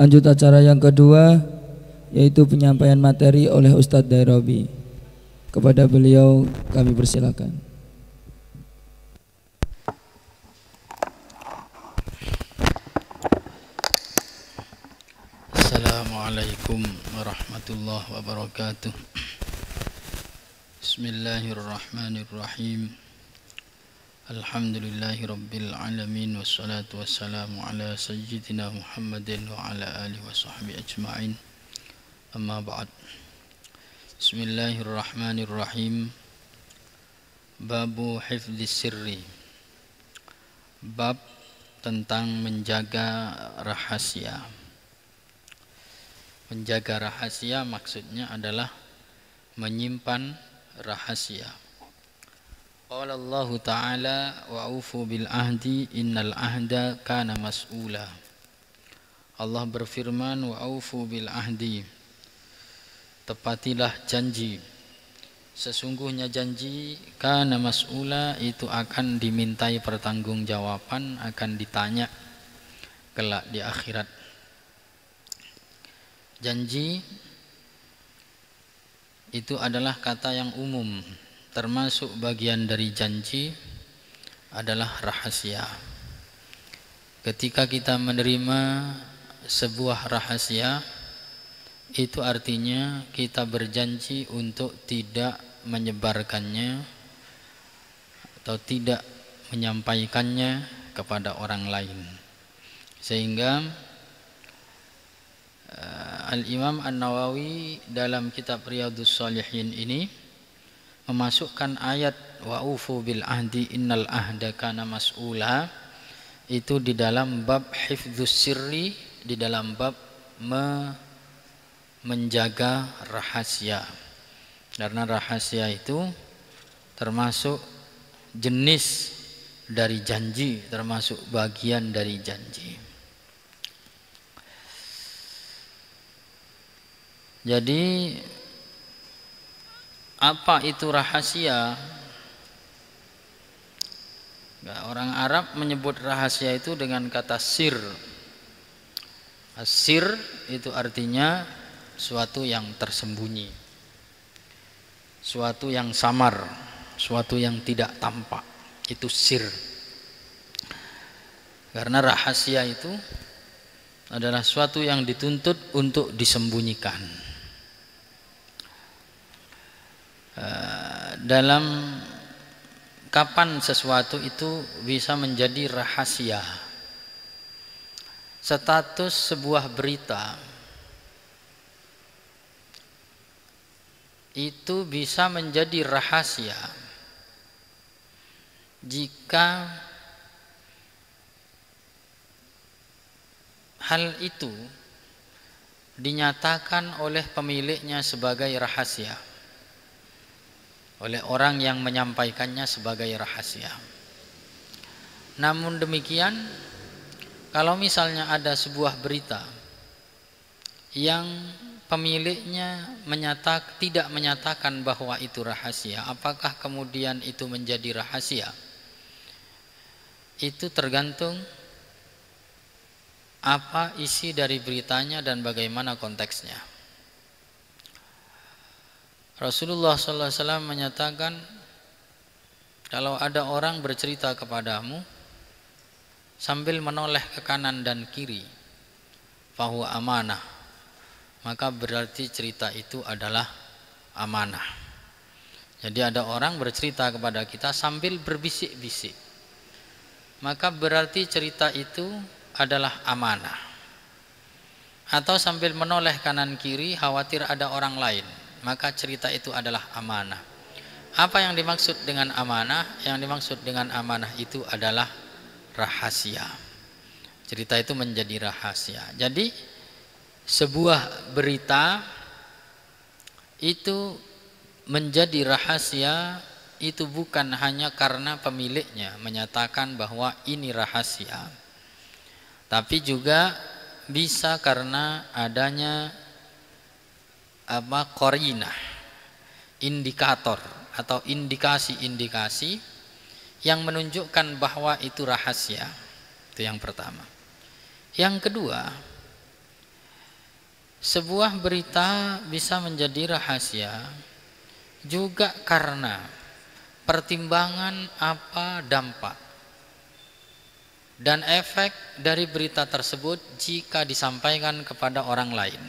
Lanjut acara yang kedua, yaitu penyampaian materi oleh Ustadz Dairobi. Kepada beliau kami persilakan. Assalamualaikum warahmatullahi wabarakatuh. Bismillahirrahmanirrahim. Alhamdulillahi rabbil alamin. Wassalatu wassalamu ala sayyidina Muhammadin wa ala alihi wa sahbihi ajma'in. Amma ba'd. Bismillahirrahmanirrahim. Babu hifdzi sirri. Bab tentang menjaga rahasia. Menjaga rahasia maksudnya adalah menyimpan rahasia. Qala Allah Ta'ala wa'ufu bil ahdi innal ahda kana mas'ula. Allah berfirman wa'ufu bil ahdi, tepatilah janji, sesungguhnya janji kana mas'ula itu akan dimintai pertanggungjawaban, akan ditanya kelak di akhirat. Janji itu adalah kata yang umum, termasuk bagian dari janji adalah rahasia. Ketika kita menerima sebuah rahasia, itu artinya kita berjanji untuk tidak menyebarkannya atau tidak menyampaikannya kepada orang lain. Sehingga Al-Imam An-Nawawi dalam kitab Riyadhus Shalihin ini memasukkan ayat wa'ufu bil ahdi innal ahda kana mas'ula itu di dalam bab hifdzus sirri, di dalam bab menjaga rahasia. Karena rahasia itu termasuk jenis dari janji, termasuk bagian dari janji. Jadi apa itu rahasia? Orang Arab menyebut rahasia itu dengan kata sir. Sir itu artinya suatu yang tersembunyi, suatu yang samar, suatu yang tidak tampak. Itu sir. Karena rahasia itu adalah suatu yang dituntut untuk disembunyikan. Dalam kapan sesuatu itu bisa menjadi rahasia? Status sebuah berita itu bisa menjadi rahasia jika hal itu dinyatakan oleh pemiliknya sebagai rahasia, oleh orang yang menyampaikannya sebagai rahasia. Namun demikian, kalau misalnya ada sebuah berita yang pemiliknya tidak menyatakan bahwa itu rahasia, apakah kemudian itu menjadi rahasia? Itu tergantung apa isi dari beritanya dan bagaimana konteksnya. Rasulullah SAW menyatakan, kalau ada orang bercerita kepadamu sambil menoleh ke kanan dan kiri, fahuwa amanah, maka berarti cerita itu adalah amanah. Jadi ada orang bercerita kepada kita sambil berbisik-bisik, maka berarti cerita itu adalah amanah. Atau sambil menoleh kanan kiri khawatir ada orang lain, maka cerita itu adalah amanah. Apa yang dimaksud dengan amanah? Yang dimaksud dengan amanah itu adalah rahasia. Cerita itu menjadi rahasia. Jadi sebuah berita itu menjadi rahasia itu bukan hanya karena pemiliknya menyatakan bahwa ini rahasia, tapi juga bisa karena adanya qarinah, indikator atau indikasi-indikasi yang menunjukkan bahwa itu rahasia. Itu yang pertama. Yang kedua, Sebuah berita bisa menjadi rahasia juga karena pertimbangan apa dampak dan efek dari berita tersebut jika disampaikan kepada orang lain.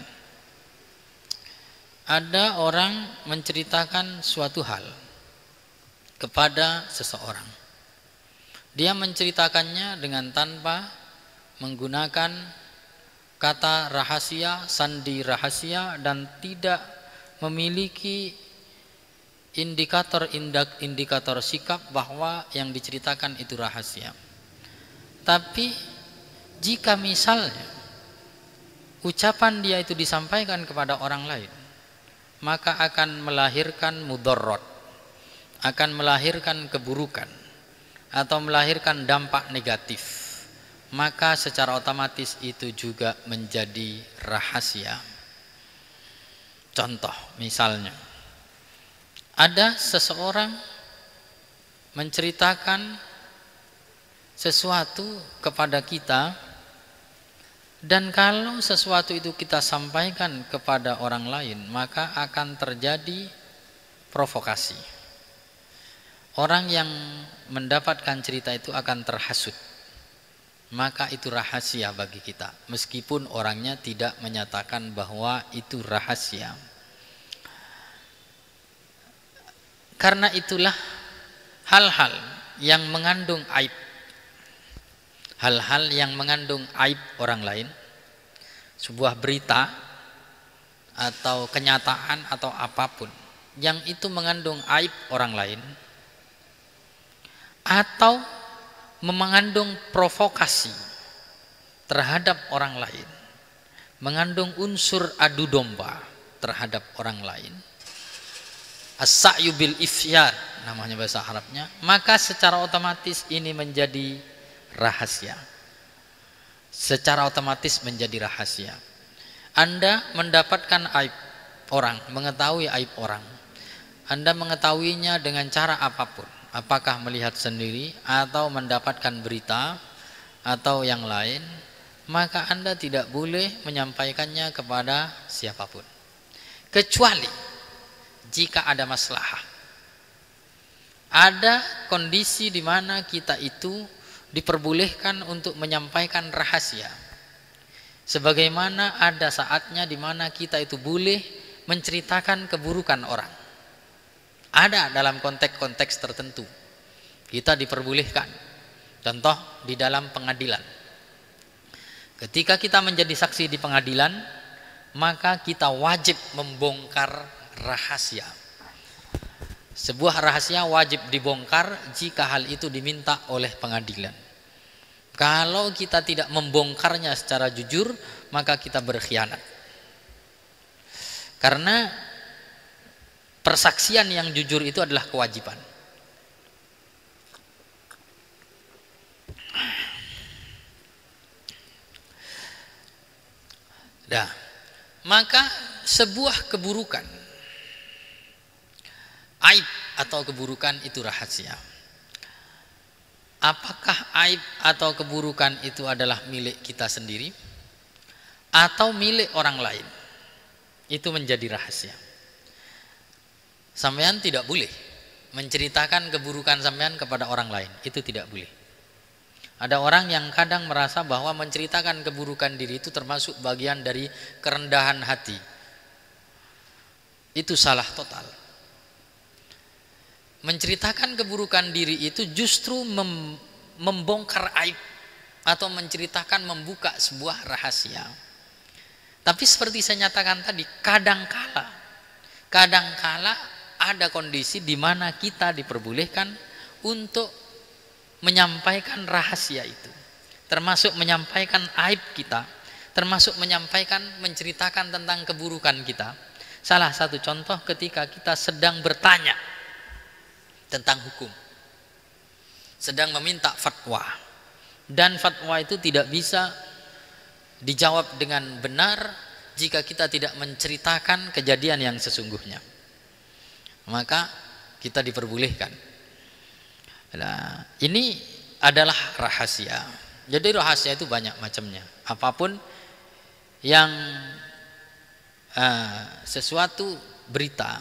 Ada orang menceritakan suatu hal kepada seseorang. Dia menceritakannya dengan tanpa menggunakan kata rahasia, sandi rahasia, dan tidak memiliki indikator sikap bahwa yang diceritakan itu rahasia. Tapi jika misalnya ucapan dia itu disampaikan kepada orang lain, maka akan melahirkan mudorot, akan melahirkan keburukan atau melahirkan dampak negatif, maka secara otomatis itu juga menjadi rahasia. Contoh misalnya, ada seseorang menceritakan sesuatu kepada kita, dan kalau sesuatu itu kita sampaikan kepada orang lain, maka akan terjadi provokasi. Orang yang mendapatkan cerita itu akan terhasut, maka itu rahasia bagi kita, meskipun orangnya tidak menyatakan bahwa itu rahasia. Karena itulah hal-hal yang mengandung aib, hal-hal yang mengandung aib orang lain, sebuah berita atau kenyataan atau apapun yang itu mengandung aib orang lain atau mengandung provokasi terhadap orang lain, mengandung unsur adu domba terhadap orang lain, as-sa'yu bil ifyar namanya bahasa Arabnya, maka secara otomatis ini menjadi rahasia. Secara otomatis menjadi rahasia. Anda mendapatkan aib orang, mengetahui aib orang, Anda mengetahuinya dengan cara apapun, apakah melihat sendiri atau mendapatkan berita atau yang lain, maka Anda tidak boleh menyampaikannya kepada siapapun, kecuali jika ada maslahah. Ada kondisi di mana kita itu diperbolehkan untuk menyampaikan rahasia, sebagaimana ada saatnya di mana kita itu boleh menceritakan keburukan orang. Ada dalam konteks-konteks tertentu kita diperbolehkan. Contoh di dalam pengadilan, ketika kita menjadi saksi di pengadilan, maka kita wajib membongkar rahasia. Sebuah rahasia wajib dibongkar jika hal itu diminta oleh pengadilan. Kalau kita tidak membongkarnya secara jujur, maka kita berkhianat. Karena persaksian yang jujur itu adalah kewajiban. Nah, maka sebuah keburukan, aib atau keburukan itu rahasia. Apakah aib atau keburukan itu adalah milik kita sendiri atau milik orang lain? Itu menjadi rahasia. Sampean tidak boleh menceritakan keburukan sampean kepada orang lain, itu tidak boleh. Ada orang yang kadang merasa bahwa menceritakan keburukan diri itu termasuk bagian dari kerendahan hati. Itu salah total. Menceritakan keburukan diri itu justru membongkar aib atau menceritakan, membuka sebuah rahasia. Tapi seperti saya nyatakan tadi, kadangkala ada kondisi di mana kita diperbolehkan untuk menyampaikan rahasia itu, termasuk menyampaikan aib kita, termasuk menyampaikan, menceritakan tentang keburukan kita. Salah satu contoh ketika kita sedang bertanya tentang hukum, sedang meminta fatwa, dan fatwa itu tidak bisa dijawab dengan benar jika kita tidak menceritakan kejadian yang sesungguhnya, maka kita diperbolehkan. Nah, ini adalah rahasia. Jadi rahasia itu banyak macamnya. Apapun yang sesuatu berita,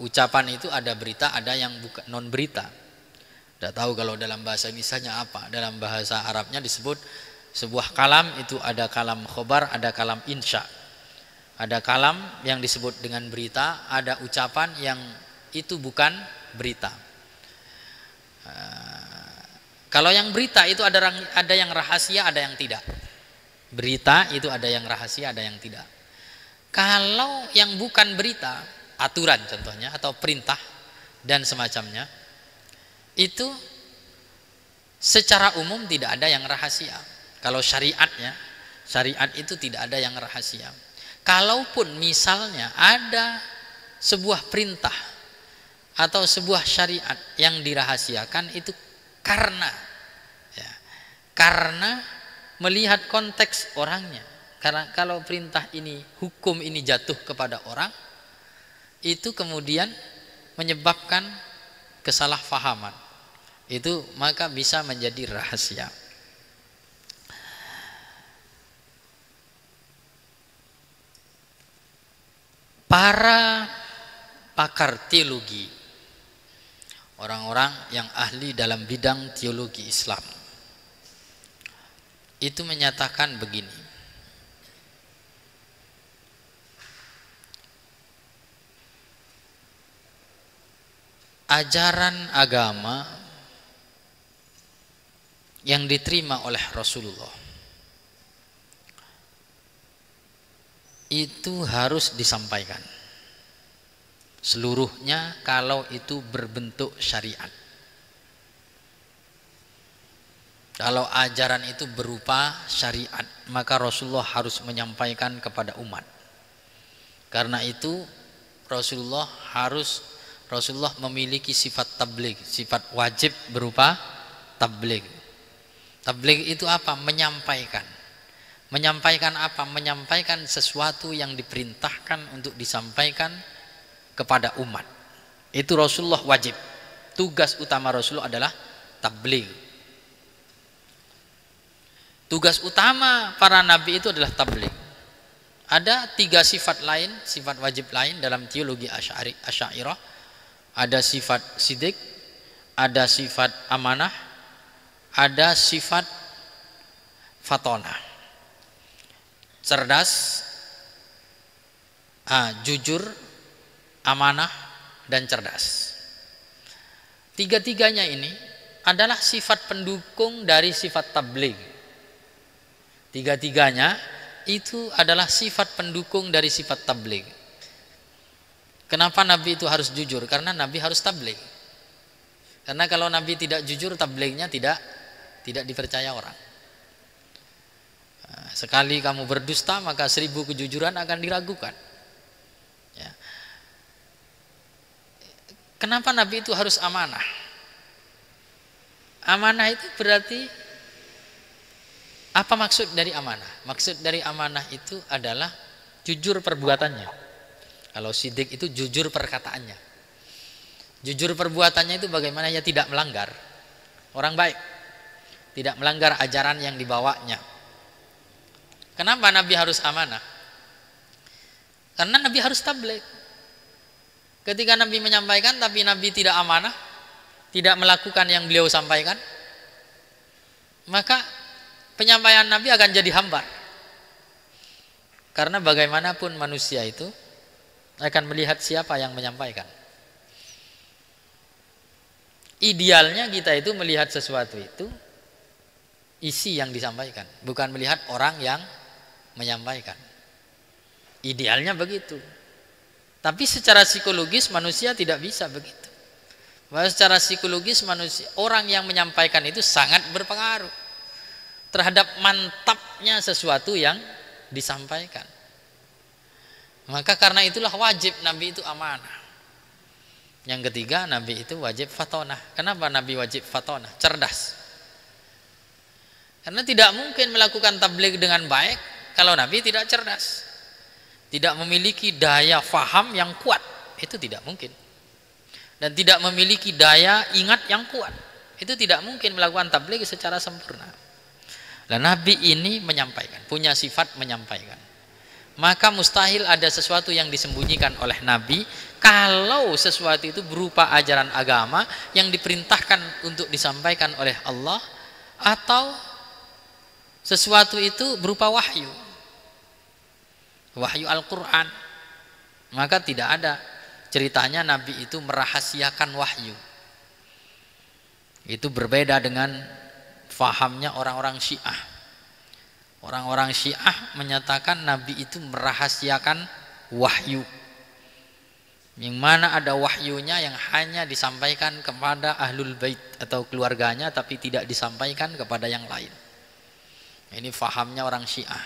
ucapan itu ada berita, ada yang bukan non berita. Tidak tahu kalau dalam bahasa Indonesia apa. Dalam bahasa Arabnya disebut sebuah kalam itu ada kalam khobar, ada kalam insya. Ada kalam yang disebut dengan berita, ada ucapan yang itu bukan berita. Kalau yang berita itu ada yang rahasia, ada yang tidak. Berita itu ada yang rahasia, ada yang tidak. Kalau yang bukan berita, aturan contohnya atau perintah dan semacamnya, itu secara umum tidak ada yang rahasia. Kalau syariatnya, syariat itu tidak ada yang rahasia. Kalaupun misalnya ada sebuah perintah atau sebuah syariat yang dirahasiakan, itu karena melihat konteks orangnya. Karena kalau perintah ini, hukum ini jatuh kepada orang, itu kemudian menyebabkan kesalahpahaman. Itu maka bisa menjadi rahasia. Para pakar teologi, orang-orang yang ahli dalam bidang teologi Islam, itu menyatakan begini: ajaran agama yang diterima oleh Rasulullah itu harus disampaikan seluruhnya kalau itu berbentuk syariat. Kalau ajaran itu berupa syariat, maka Rasulullah harus menyampaikan kepada umat. Karena itu Rasulullah memiliki sifat tabligh, sifat wajib berupa tabligh. Tabligh itu apa? Menyampaikan. Menyampaikan apa? Menyampaikan sesuatu yang diperintahkan untuk disampaikan kepada umat. Itu Rasulullah wajib. Tugas utama Rasulullah adalah tabligh. Tugas utama para nabi itu adalah tabligh. Ada 3 sifat lain, sifat wajib lain dalam teologi Asy'ariyah. Ada sifat sidik, ada sifat amanah, ada sifat fatonah. Cerdas, jujur, amanah, dan cerdas. 3-tiganya ini adalah sifat pendukung dari sifat tabligh. 3-tiganya itu adalah sifat pendukung dari sifat tabligh. Kenapa Nabi itu harus jujur? Karena Nabi harus tabligh. Karena kalau Nabi tidak jujur, tablighnya tidak dipercaya orang. Sekali kamu berdusta, maka 1000 kejujuran akan diragukan. Ya. Kenapa Nabi itu harus amanah? Amanah itu berarti, apa maksud dari amanah? Maksud dari amanah itu adalah jujur perbuatannya. Kalau sidik itu jujur perkataannya. Jujur perbuatannya itu bagaimana? Ya tidak melanggar. Orang baik, tidak melanggar ajaran yang dibawanya. Kenapa Nabi harus amanah? Karena Nabi harus tabligh. Ketika Nabi menyampaikan tapi Nabi tidak amanah, tidak melakukan yang beliau sampaikan, maka penyampaian Nabi akan jadi hambar. Karena bagaimanapun manusia itu akan melihat siapa yang menyampaikan. Idealnya kita itu melihat sesuatu itu isi yang disampaikan, bukan melihat orang yang menyampaikan. Idealnya begitu. Tapi secara psikologis manusia tidak bisa begitu. Bahwa secara psikologis manusia, orang yang menyampaikan itu sangat berpengaruh terhadap mantapnya sesuatu yang disampaikan. Maka karena itulah wajib Nabi itu amanah. Yang ketiga, Nabi itu wajib fatonah. Kenapa Nabi wajib fatonah? Cerdas. Karena tidak mungkin melakukan tabligh dengan baik kalau Nabi tidak cerdas, tidak memiliki daya faham yang kuat, itu tidak mungkin. Dan tidak memiliki daya ingat yang kuat, itu tidak mungkin melakukan tabligh secara sempurna. Dan Nabi ini menyampaikan, punya sifat menyampaikan. maka mustahil ada sesuatu yang disembunyikan oleh Nabi kalau sesuatu itu berupa ajaran agama yang diperintahkan untuk disampaikan oleh Allah, atau sesuatu itu berupa wahyu Al-Quran. Maka tidak ada ceritanya Nabi itu merahasiakan wahyu. Itu berbeda dengan fahamnya orang-orang Syiah. Orang-orang Syiah menyatakan Nabi itu merahasiakan wahyu, yang mana ada wahyunya yang hanya disampaikan kepada ahlul bait atau keluarganya, tapi tidak disampaikan kepada yang lain. Ini fahamnya orang Syiah.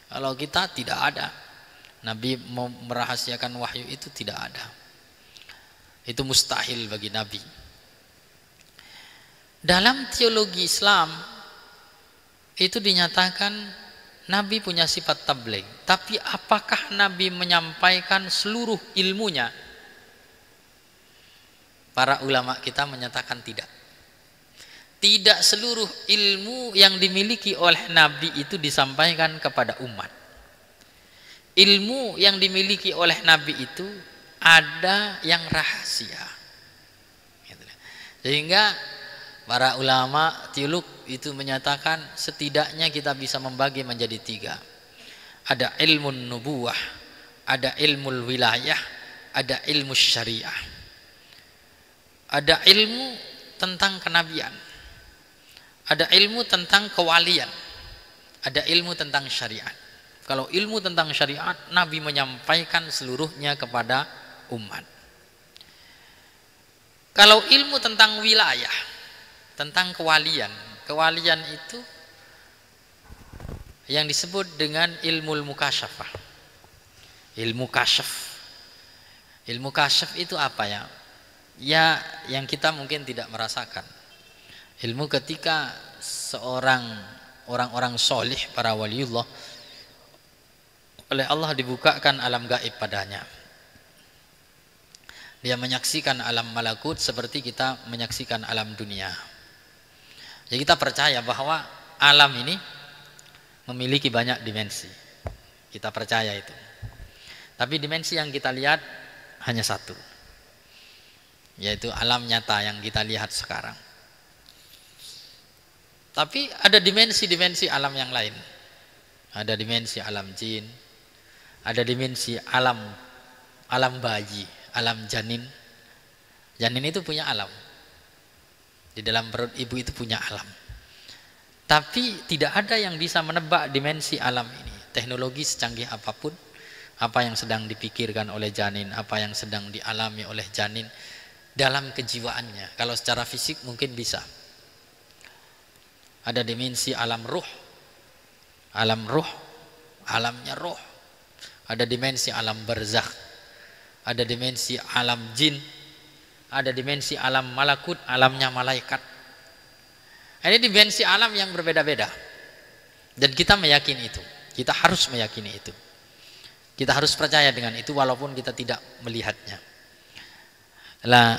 Kalau kita tidak ada, Nabi mau merahasiakan wahyu itu tidak ada. Itu mustahil bagi Nabi. Dalam teologi Islam itu dinyatakan Nabi punya sifat tabligh, tapi apakah Nabi menyampaikan seluruh ilmunya? Para ulama kita menyatakan tidak. Tidak seluruh ilmu yang dimiliki oleh Nabi itu disampaikan kepada umat. Ilmu yang dimiliki oleh Nabi itu ada yang rahasia. Sehingga para ulama teolog itu menyatakan setidaknya kita bisa membagi menjadi 3. Ada ilmu nubuwah, ada ilmu wilayah, ada ilmu syariah. Ada ilmu tentang kenabian, ada ilmu tentang kewalian, ada ilmu tentang syariat. Kalau ilmu tentang syariat, Nabi menyampaikan seluruhnya kepada umat. Kalau ilmu tentang wilayah, tentang kewalian, kewalian itu yang disebut dengan ilmu mukasyafah. Ilmu kasyaf. Ilmu kasyaf itu apa ya? Ya, yang kita mungkin tidak merasakan. Ilmu ketika orang-orang solih, para waliullah, oleh Allah dibukakan alam gaib padanya. Dia menyaksikan alam malakut seperti kita menyaksikan alam dunia. Jadi kita percaya bahwa alam ini memiliki banyak dimensi. Kita percaya itu. Tapi dimensi yang kita lihat hanya satu, yaitu alam nyata yang kita lihat sekarang. Tapi ada dimensi-dimensi alam yang lain. Ada dimensi alam jin, ada dimensi alam bayi, alam janin. Janin itu punya alam. Di dalam perut ibu itu punya alam. Tapi tidak ada yang bisa menebak dimensi alam ini. Teknologi secanggih apapun, apa yang sedang dipikirkan oleh janin, apa yang sedang dialami oleh janin dalam kejiwaannya. Kalau secara fisik mungkin bisa. Ada dimensi alam ruh. Alam ruh, alamnya ruh. Ada dimensi alam barzakh. Ada dimensi alam jin. Ada dimensi alam malakut, alamnya malaikat. Ini dimensi alam yang berbeda-beda. Dan kita meyakini itu. Kita harus meyakini itu. Kita harus percaya dengan itu walaupun kita tidak melihatnya. Lah,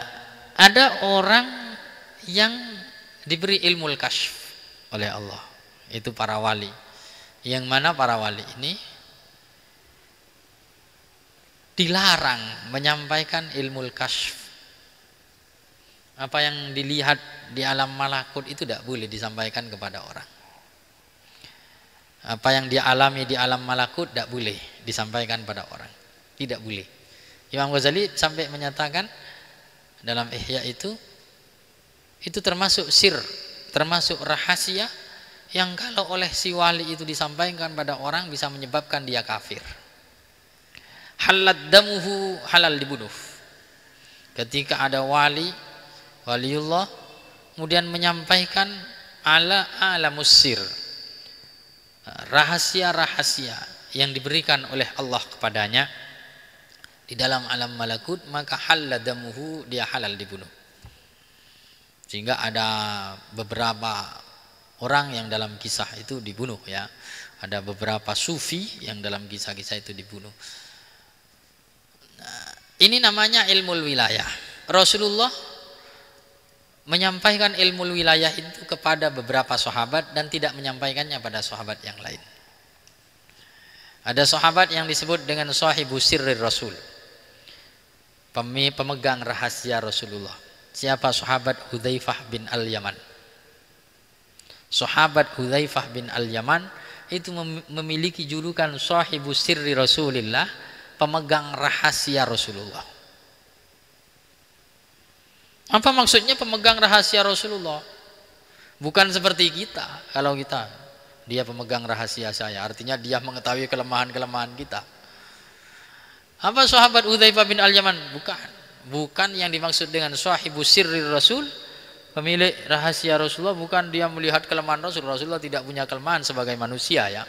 ada orang yang diberi ilmu kasyf oleh Allah. Itu para wali. Yang mana para wali ini dilarang menyampaikan ilmu kasyf. Apa yang dilihat di alam malakut itu tidak boleh disampaikan kepada orang. Apa yang dia alami di alam malakut tidak boleh disampaikan pada orang. Tidak boleh. Imam Ghazali sampai menyatakan dalam Ihya itu termasuk sir, termasuk rahasia yang kalau oleh si wali itu disampaikan pada orang bisa menyebabkan dia kafir. Halal damuhu, halal dibunuh. Ketika ada waliullah kemudian menyampaikan alamus sir, rahasia-rahasia yang diberikan oleh Allah kepadanya di dalam alam malakut, maka halal damuhu, dia halal dibunuh. Sehingga ada beberapa orang yang dalam kisah itu dibunuh ya. Ada beberapa sufi yang dalam kisah-kisah itu dibunuh. Nah, ini namanya ilmu wilayah. Rasulullah menyampaikan ilmu wilayah itu kepada beberapa sahabat dan tidak menyampaikannya pada sahabat yang lain. Ada sahabat yang disebut dengan sahibu sirri Rasul, pemegang rahasia Rasulullah. Siapa? Sahabat Hudzaifah bin Al-Yaman. Sahabat Hudzaifah bin Al-Yaman itu memiliki julukan sahibu sirri Rasulillah, pemegang rahasia Rasulullah. Apa maksudnya pemegang rahasia Rasulullah? Bukan seperti kita. Kalau kita, dia pemegang rahasia saya, artinya dia mengetahui kelemahan-kelemahan kita. Apa sahabat Hudzaifah bin Al-Yaman? Bukan yang dimaksud dengan sahibu sirri Rasul, pemilik rahasia Rasulullah. Bukan dia melihat kelemahan Rasul. Rasulullah tidak punya kelemahan sebagai manusia ya.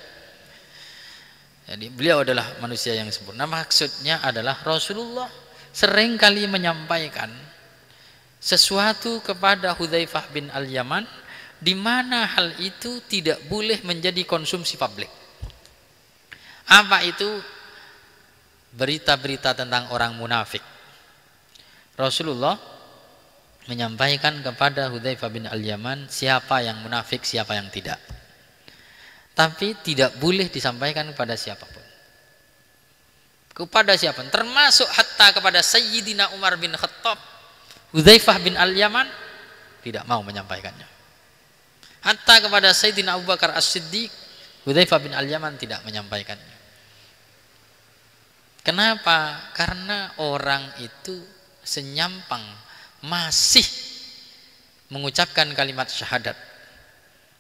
Jadi beliau adalah manusia yang sempurna. Maksudnya adalah Rasulullah seringkali menyampaikan sesuatu kepada Hudzaifah bin Al-Yaman di mana hal itu tidak boleh menjadi konsumsi publik. Apa itu? Berita-berita tentang orang munafik. Rasulullah menyampaikan kepada Hudzaifah bin Al-Yaman siapa yang munafik, siapa yang tidak. Tapi tidak boleh disampaikan kepada siapapun. Kepada siapa? Termasuk hatta kepada Sayyidina Umar bin Khattab. Hudzaifah bin Al-Yaman tidak mau menyampaikannya. Hatta kepada Sayyidina Abu Bakar As-Siddiq, Hudzaifah bin Al-Yaman tidak menyampaikannya. Kenapa? Karena orang itu senyampang masih mengucapkan kalimat syahadat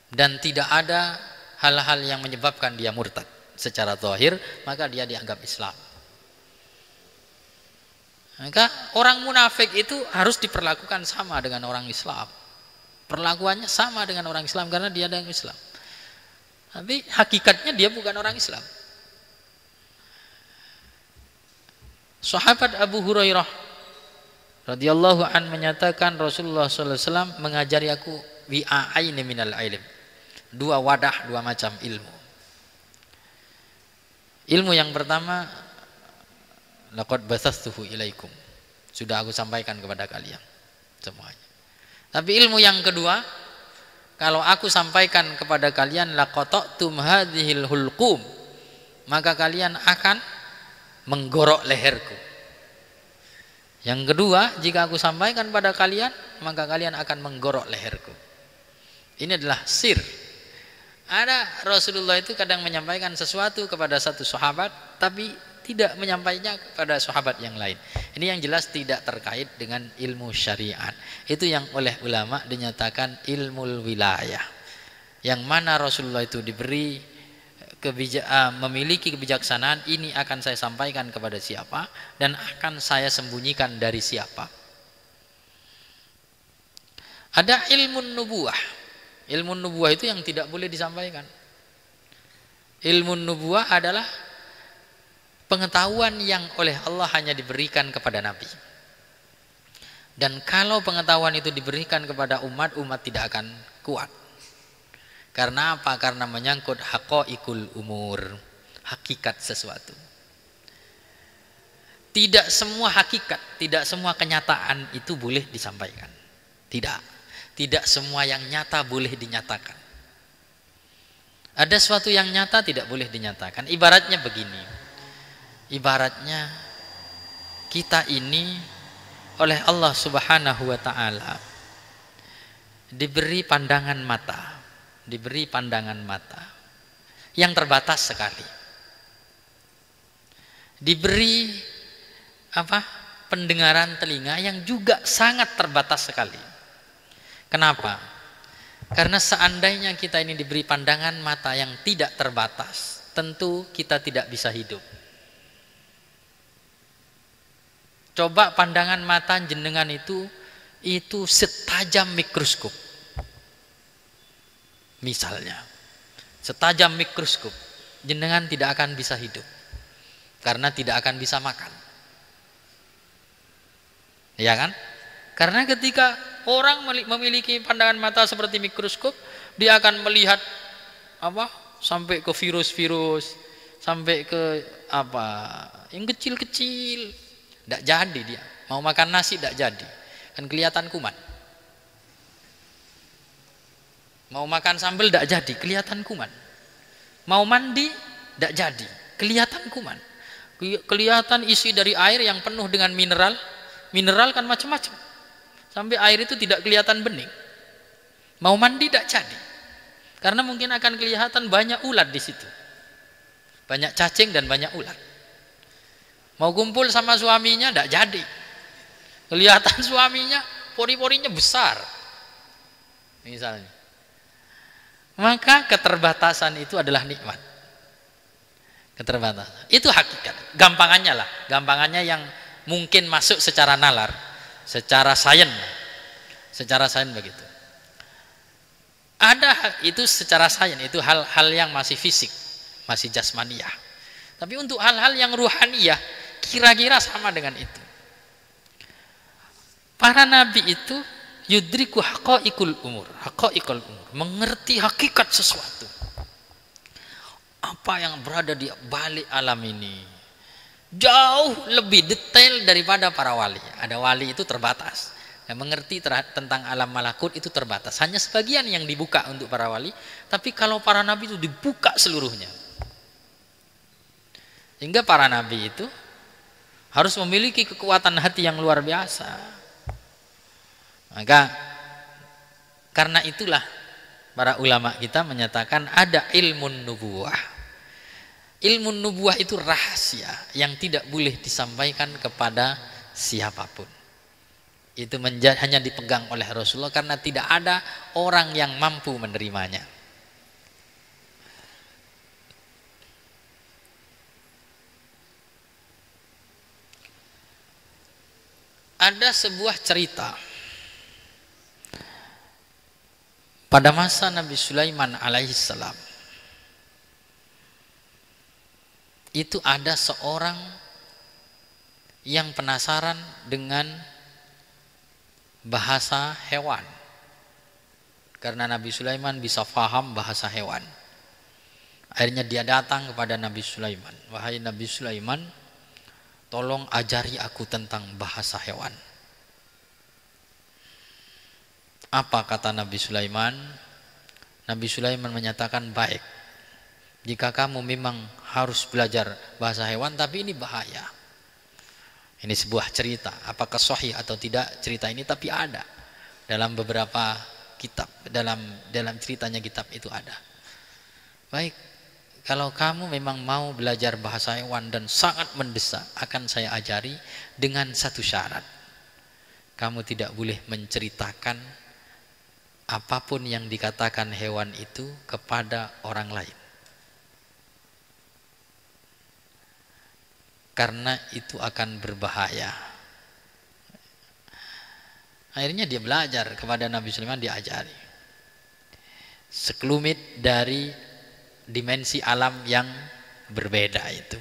dan tidak ada hal-hal yang menyebabkan dia murtad secara zahir, maka dia dianggap Islam. Maka orang munafik itu harus diperlakukan sama dengan orang Islam. Perlakuannya sama dengan orang Islam karena dia adalah Islam. Tapi hakikatnya dia bukan orang Islam. Sahabat Abu Hurairah radhiyallahu an menyatakan Rasulullah sallallahu alaihi wasallam mengajari aku wi'aini minal ilm. Dua wadah, dua macam ilmu. Ilmu yang pertama, laqad basastuhu ilaikum. Sudah aku sampaikan kepada kalian semuanya. Tapi ilmu yang kedua, kalau aku sampaikan kepada kalian laqata'tum hadhil hulqum, maka kalian akan menggorok leherku. Yang kedua, jika aku sampaikan pada kalian, maka kalian akan menggorok leherku. Ini adalah sir. Ada Rasulullah itu kadang menyampaikan sesuatu kepada satu sahabat, tapi tidak menyampaikannya kepada sahabat yang lain. Ini yang jelas tidak terkait dengan ilmu syariat. Itu yang oleh ulama dinyatakan ilmu wilayah. Yang mana Rasulullah itu diberi memiliki kebijaksanaan, ini akan saya sampaikan kepada siapa dan akan saya sembunyikan dari siapa. Ada ilmu nubuwah. Ilmu nubuwah itu yang tidak boleh disampaikan. Ilmu nubuwah adalah pengetahuan yang oleh Allah hanya diberikan kepada Nabi. Dan kalau pengetahuan itu diberikan kepada umat, umat tidak akan kuat. Karena apa? Karena menyangkut haqaiqul umur, hakikat sesuatu. Tidak semua hakikat, tidak semua kenyataan itu boleh disampaikan. Tidak semua yang nyata boleh dinyatakan. Ada sesuatu yang nyata tidak boleh dinyatakan. Ibaratnya begini. Ibaratnya kita ini oleh Allah Subhanahu wa taala diberi pandangan mata yang terbatas sekali. Diberi pendengaran telinga yang juga sangat terbatas sekali. Kenapa? Karena seandainya kita ini diberi pandangan mata yang tidak terbatas, tentu kita tidak bisa hidup. Coba pandangan mata jenengan itu setajam mikroskop. Misalnya, setajam mikroskop, jenengan tidak akan bisa hidup karena tidak akan bisa makan. Ya kan? Karena ketika orang memiliki pandangan mata seperti mikroskop, dia akan melihat sampai ke virus-virus, sampai ke yang kecil-kecil. Tidak jadi dia. Mau makan nasi tidak jadi. Kan kelihatan kuman. Mau makan sambal tidak jadi, kelihatan kuman. Mau mandi tidak jadi, kelihatan kuman, kelihatan isi dari air yang penuh dengan mineral. Mineral kan macam-macam, sampai air itu tidak kelihatan bening. Mau mandi tidak jadi, karena mungkin akan kelihatan banyak ulat di situ, banyak cacing dan banyak ulat. Mau kumpul sama suaminya tidak jadi, kelihatan suaminya pori-porinya besar misalnya. Maka keterbatasan itu adalah nikmat. Keterbatasan itu hakikat. Gampangannya lah, gampangannya yang mungkin masuk secara nalar, secara sains begitu. Ada itu secara sains, itu hal-hal yang masih fisik, masih jasmaniyah. Tapi untuk hal-hal yang ruhaniyah kira-kira sama dengan itu. Para nabi itu yudriku haqaiqul umur, mengerti hakikat sesuatu. Apa yang berada di balik alam ini jauh lebih detail daripada para wali. Ada wali itu terbatas, yang mengerti tentang alam malakut itu terbatas, hanya sebagian yang dibuka untuk para wali. Tapi kalau para nabi itu dibuka seluruhnya, sehingga para nabi itu harus memiliki kekuatan hati yang luar biasa. Maka karena itulah para ulama kita menyatakan ada ilmu nubuwah. Ilmu nubuwah itu rahasia yang tidak boleh disampaikan kepada siapapun. Itu hanya dipegang oleh Rasulullah, karena tidak ada orang yang mampu menerimanya. Ada sebuah cerita pada masa Nabi Sulaiman alaihissalam. Itu ada seorang yang penasaran dengan bahasa hewan, karena Nabi Sulaiman bisa faham bahasa hewan. Akhirnya dia datang kepada Nabi Sulaiman, wahai Nabi Sulaiman, tolong ajari aku tentang bahasa hewan. Apa kata Nabi Sulaiman? Nabi Sulaiman menyatakan, baik, jika kamu memang harus belajar bahasa hewan, tapi ini bahaya. Ini sebuah cerita, apakah sahih atau tidak cerita ini, tapi ada dalam beberapa kitab, dalam ceritanya kitab itu ada. Baik, kalau kamu memang mau belajar bahasa hewan dan sangat mendesak, akan saya ajari dengan satu syarat. Kamu tidak boleh menceritakan apapun yang dikatakan hewan itu kepada orang lain, karena itu akan berbahaya. Akhirnya dia belajar kepada Nabi Sulaiman, diajari sekelumit dari dimensi alam yang berbeda itu.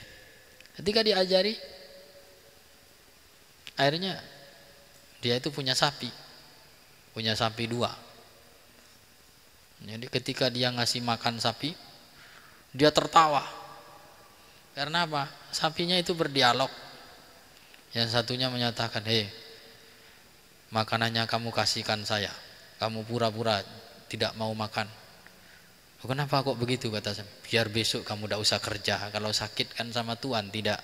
Ketika diajari, akhirnya dia itu punya sapi 2. Jadi ketika dia ngasih makan sapi, dia tertawa. Karena apa? Sapinya itu berdialog. Yang satunya menyatakan, hei, makanannya kamu kasihkan saya, kamu pura-pura tidak mau makan. Kenapa kok begitu, kata saya? Biar besok kamu tidak usah kerja, kalau sakit kan sama Tuhan tidak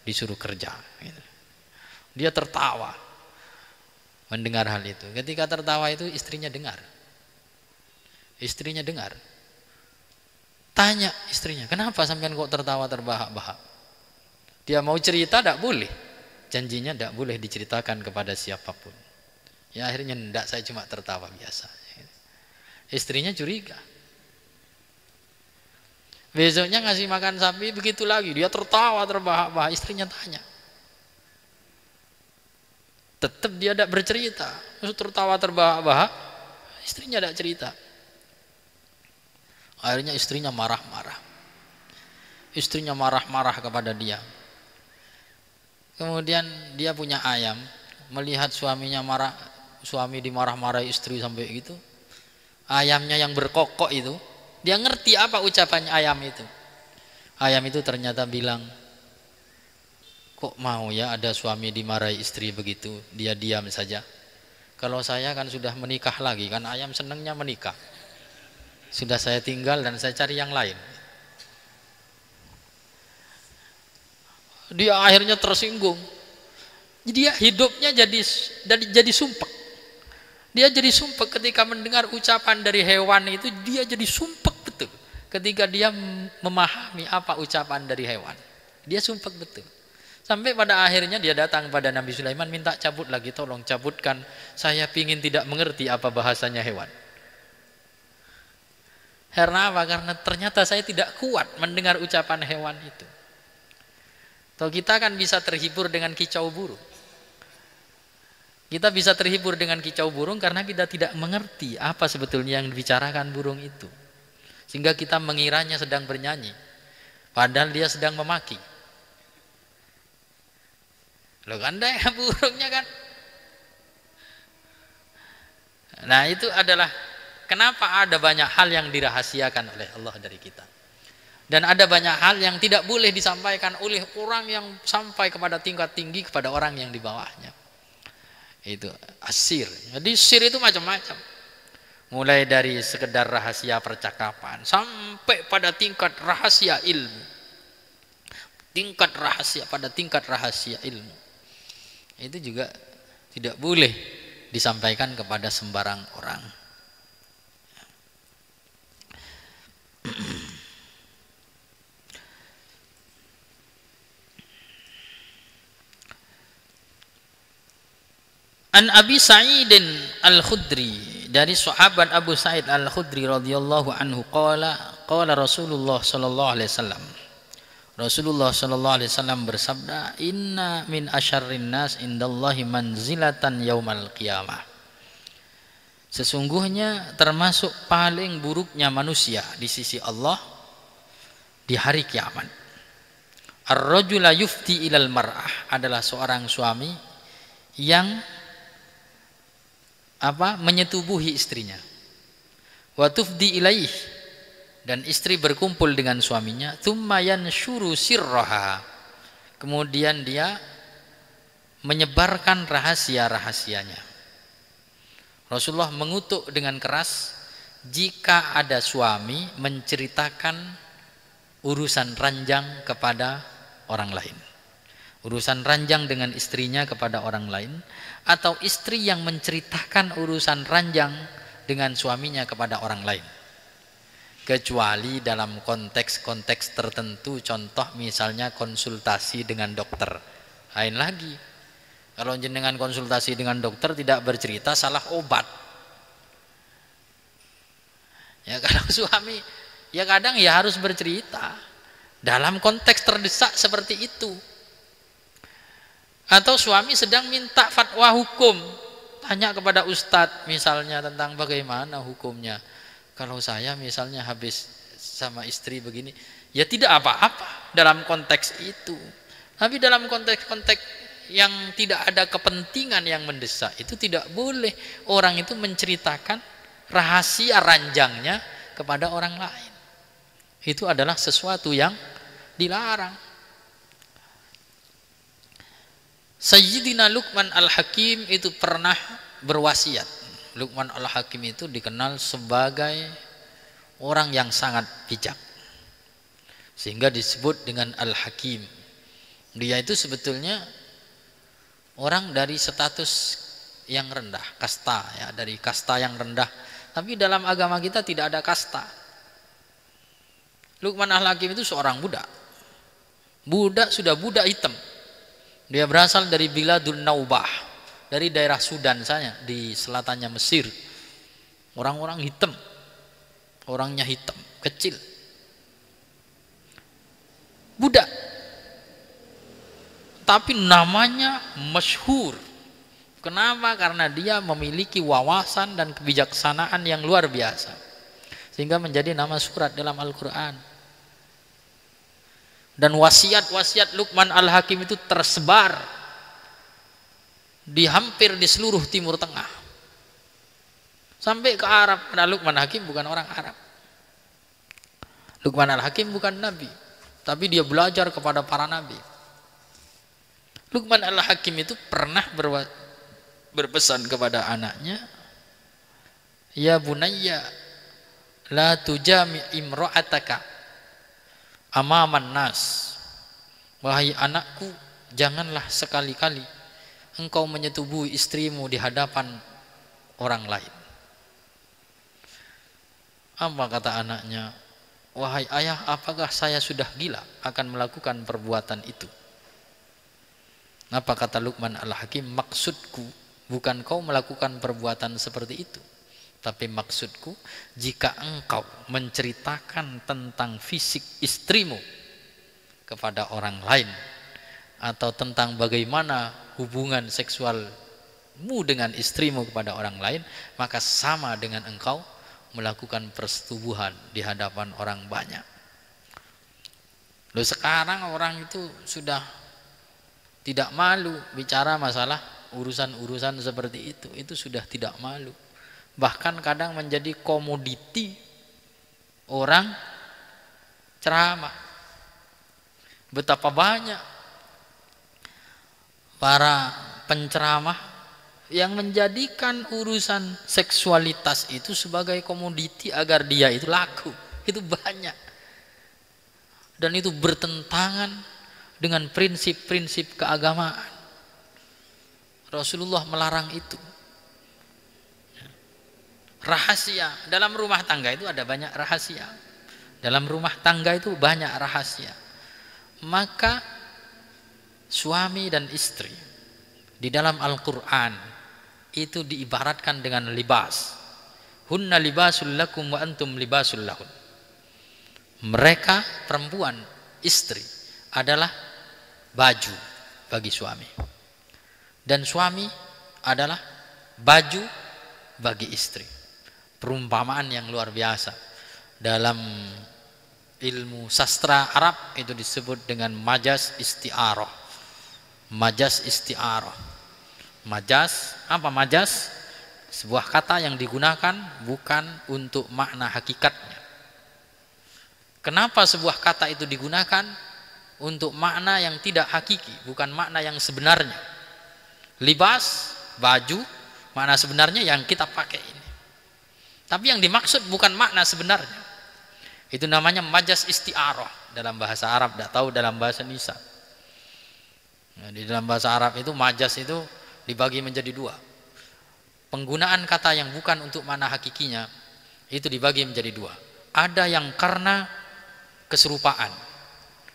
disuruh kerja. Dia tertawa mendengar hal itu. Ketika tertawa itu istrinya dengar. Tanya istrinya, kenapa sampean kok tertawa terbahak-bahak? Dia mau cerita tidak boleh, janjinya tidak boleh diceritakan kepada siapapun. Ya akhirnya tidak, saya cuma tertawa biasa. Istrinya curiga. Besoknya ngasih makan sapi begitu lagi, dia tertawa terbahak-bahak. Istrinya tanya, tetap dia tidak bercerita, tertawa terbahak-bahak. Istrinya tidak cerita. Akhirnya istrinya marah-marah. Istrinya marah-marah kepada dia. Kemudian dia punya ayam, melihat suaminya marah, suami dimarah-marahi istri sampai gitu. Ayamnya yang berkokok itu, dia ngerti apa ucapannya ayam itu. Ayam itu ternyata bilang, kok mau ya ada suami dimarahi istri begitu, dia diam saja. Kalau saya kan sudah menikah lagi, kan ayam senangnya menikah. Sudah saya tinggal dan saya cari yang lain. Dia akhirnya tersinggung. Dia hidupnya jadi sumpek. Dia jadi sumpek ketika mendengar ucapan dari hewan itu, dia jadi sumpek betul. Ketika dia memahami apa ucapan dari hewan, dia sumpek betul. Sampai pada akhirnya dia datang pada Nabi Sulaiman, minta cabut lagi, tolong cabutkan, saya pingin tidak mengerti apa bahasanya hewan. Karena apa? Karena ternyata saya tidak kuat mendengar ucapan hewan itu. Atau kita kan bisa terhibur dengan kicau burung. Kita bisa terhibur dengan kicau burung karena kita tidak mengerti apa sebetulnya yang dibicarakan burung itu. Sehingga kita mengiranya sedang bernyanyi, padahal dia sedang memaki. Loh kan ya burungnya kan. Nah itu adalah kenapa ada banyak hal yang dirahasiakan oleh Allah dari kita. Dan ada banyak hal yang tidak boleh disampaikan oleh orang yang sampai kepada tingkat tinggi kepada orang yang di bawahnya. Itu asir. Jadi sir itu macam-macam. Mulai dari sekedar rahasia percakapan sampai pada tingkat rahasia ilmu. Tingkat rahasia ilmu. Itu juga tidak boleh disampaikan kepada sembarang orang. An Abi Sa'id Al-Khudri, dari sahabat Abu Sa'id Al-Khudri radhiyallahu anhu, qala Rasulullah sallallahu alaihi wasallam. Rasulullah sallallahu alaihi wasallam bersabda, "Inna min asyarrin nas indallahi manzilatan yaumal qiyamah." Sesungguhnya termasuk paling buruknya manusia di sisi Allah di hari kiamat. Ar-rajula yufti ilal mar'ah, adalah seorang suami yang menyetubuhi istrinya. Wa tufdi ilaih, dan istri berkumpul dengan suaminya. Tsumma yanshuru sirraha, kemudian dia menyebarkan rahasia-rahasianya. Rasulullah mengutuk dengan keras jika ada suami menceritakan urusan ranjang kepada orang lain. Urusan ranjang dengan istrinya kepada orang lain, atau istri yang menceritakan urusan ranjang dengan suaminya kepada orang lain, kecuali dalam konteks-konteks tertentu. Contoh misalnya konsultasi dengan dokter, lain lagi. Kalau jenengan konsultasi dengan dokter tidak bercerita, salah obat. Ya kalau suami ya kadang ya harus bercerita dalam konteks terdesak seperti itu. Atau suami sedang minta fatwa hukum, tanya kepada ustadz misalnya tentang bagaimana hukumnya. Kalau saya misalnya habis sama istri begini, ya tidak apa-apa dalam konteks itu. Tapi dalam konteks-konteks yang tidak ada kepentingan yang mendesak, itu tidak boleh orang itu menceritakan rahasia ranjangnya kepada orang lain. Itu adalah sesuatu yang dilarang. Sayyidina Luqman Al-Hakim itu pernah berwasiat. Luqman Al-Hakim itu dikenal sebagai orang yang sangat bijak, sehingga disebut dengan Al-Hakim. Dia itu sebetulnya orang dari status yang rendah, kasta ya, dari kasta yang rendah. Tapi dalam agama kita tidak ada kasta. Luqman Al-Hakim itu seorang budak. Sudah budak hitam. Dia berasal dari Biladun Naubah, dari daerah Sudan saja, di selatannya Mesir. Orang-orang hitam, orangnya hitam, kecil, budak, tapi namanya masyhur. Kenapa? Karena dia memiliki wawasan dan kebijaksanaan yang luar biasa, sehingga menjadi nama surat dalam Al-Quran. Dan wasiat-wasiat Luqman Al-Hakim itu tersebar di hampir di seluruh Timur Tengah, sampai ke Arab. Karena Luqman Al-Hakim bukan orang Arab. Luqman Al-Hakim bukan nabi, tapi dia belajar kepada para nabi. Luqman Al-Hakim itu pernah berpesan kepada anaknya, "Ya bunayya, la tujami imra'ataka amaman nas." wahai anakku, janganlah sekali-kali engkau menyetubuhi istrimu di hadapan orang lain. Apa kata anaknya? Wahai ayah, apakah saya sudah gila akan melakukan perbuatan itu? Apa kata Luqman Al-Hakim? Maksudku bukan kau melakukan perbuatan seperti itu, tapi maksudku jika engkau menceritakan tentang fisik istrimu kepada orang lain, atau tentang bagaimana hubungan seksualmu dengan istrimu kepada orang lain, maka sama dengan engkau melakukan persetubuhan di hadapan orang banyak. Loh, sekarang orang itu sudah tidak malu bicara masalah urusan-urusan seperti itu sudah tidak malu. Bahkan kadang menjadi komoditi orang ceramah. Betapa banyak para penceramah yang menjadikan urusan seksualitas itu sebagai komoditi agar dia itu laku. Itu banyak. Dan itu bertentangan dengan prinsip-prinsip keagamaan. Rasulullah melarang itu. Rahasia dalam rumah tangga itu ada banyak rahasia. Dalam rumah tangga itu banyak rahasia. Maka suami dan istri di dalam Al-Quran itu diibaratkan dengan libas. Hunna libasul lakum wa antum libasul lahun. Mereka perempuan, istri adalah baju bagi suami, dan suami adalah baju bagi istri. Perumpamaan yang luar biasa. Dalam ilmu sastra Arab itu disebut dengan majaz isti'arah. Majaz isti'arah. Majaz, apa majaz? Sebuah kata yang digunakan bukan untuk makna hakikatnya. Kenapa sebuah kata itu digunakan? Untuk makna yang tidak hakiki, bukan makna yang sebenarnya. Libas, baju, makna sebenarnya yang kita pakai ini. Tapi yang dimaksud bukan makna sebenarnya. Itu namanya majaz isti'arah dalam bahasa Arab, tidak tahu dalam bahasa Nisa. Nah, di dalam bahasa Arab itu majaz itu dibagi menjadi dua. Penggunaan kata yang bukan untuk makna hakikinya itu dibagi menjadi dua. Ada yang karena keserupaan,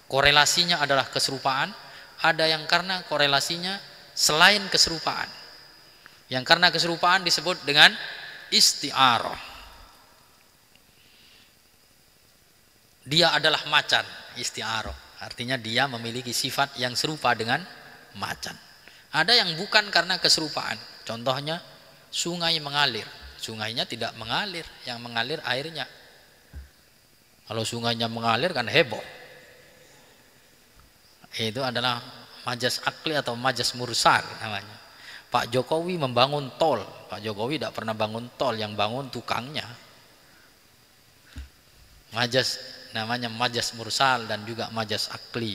korelasinya adalah keserupaan. Ada yang karena korelasinya selain keserupaan. Yang karena keserupaan disebut dengan isti'arah. Dia adalah macan, isti'arah. Artinya dia memiliki sifat yang serupa dengan macan. Ada yang bukan karena keserupaan. Contohnya sungai mengalir. Sungainya tidak mengalir, yang mengalir airnya. Kalau sungainya mengalir kan heboh. Itu adalah majaz akli atau majaz mursal namanya. Pak Jokowi membangun tol. Pak Jokowi tidak pernah bangun tol, yang bangun tukangnya. Majaz namanya majaz mursal dan juga majaz akli.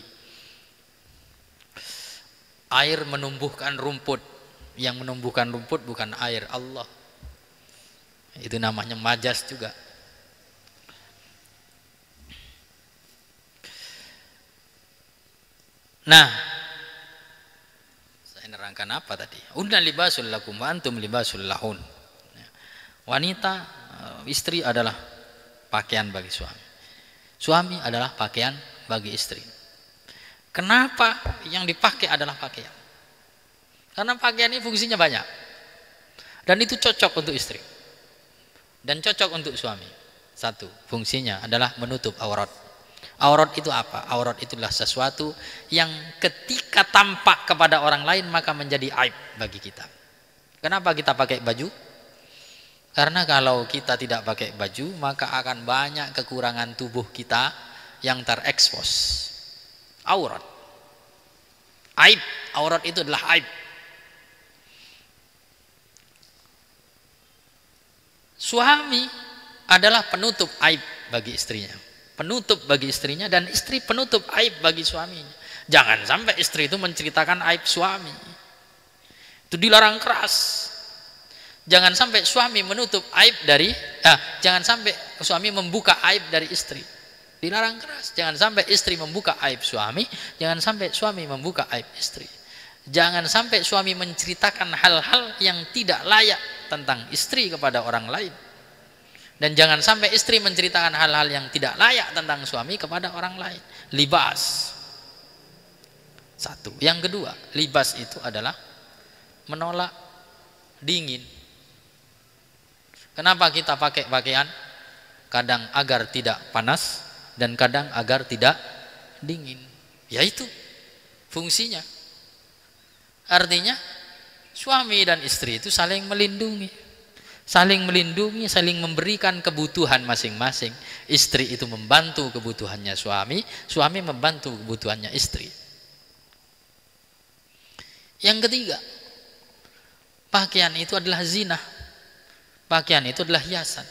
Air menumbuhkan rumput. Yang menumbuhkan rumput bukan air, Allah. Itu namanya majaz juga. Nah, saya nerangkan apa tadi? Unna libasul lakum wa antum libasul lahun. Wanita, istri adalah pakaian bagi suami. Suami adalah pakaian bagi istri. Kenapa yang dipakai adalah pakaian? Karena pakaian ini fungsinya banyak. Dan itu cocok untuk istri. Dan cocok untuk suami. Satu, fungsinya adalah menutup aurat. Aurat itu apa? Aurat itulah sesuatu yang ketika tampak kepada orang lain maka menjadi aib bagi kita. Kenapa kita pakai baju? Karena kalau kita tidak pakai baju maka akan banyak kekurangan tubuh kita yang terekspos. Aurat. Aib. Aurat itu adalah aib. Suami adalah penutup aib bagi istrinya. Penutup bagi istrinya, dan istri penutup aib bagi suaminya. Jangan sampai istri itu menceritakan aib suami. Itu dilarang keras. Jangan sampai suami menutup aib dari jangan sampai suami membuka aib dari istri. Dilarang keras. Jangan sampai istri membuka aib suami, jangan sampai suami membuka aib istri. Jangan sampai suami menceritakan hal-hal yang tidak layak tentang istri kepada orang lain. Dan jangan sampai istri menceritakan hal-hal yang tidak layak tentang suami kepada orang lain. Libas. Satu. Yang kedua, libas itu adalah menolak dingin. Kenapa kita pakai pakaian? Kadang agar tidak panas dan kadang agar tidak dingin. Ya itu fungsinya. Artinya suami dan istri itu saling melindungi. Saling melindungi, saling memberikan kebutuhan masing-masing. Istri itu membantu kebutuhannya suami, suami membantu kebutuhannya istri. Yang ketiga, pakaian itu adalah zina. Pakaian itu adalah hiasan.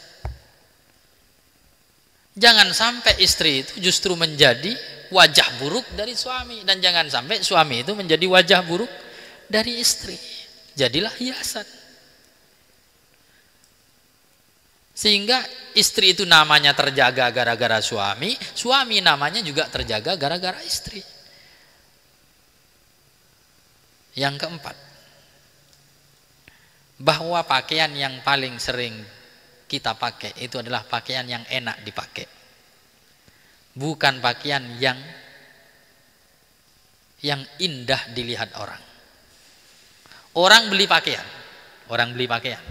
Jangan sampai istri itu justru menjadi wajah buruk dari suami, dan jangan sampai suami itu menjadi wajah buruk dari istri. Jadilah hiasan. Sehingga istri itu namanya terjaga gara-gara suami, suami namanya juga terjaga gara-gara istri. Yang keempat, bahwa pakaian yang paling sering kita pakai itu adalah pakaian yang enak dipakai, bukan pakaian yang indah dilihat orang. Orang beli pakaian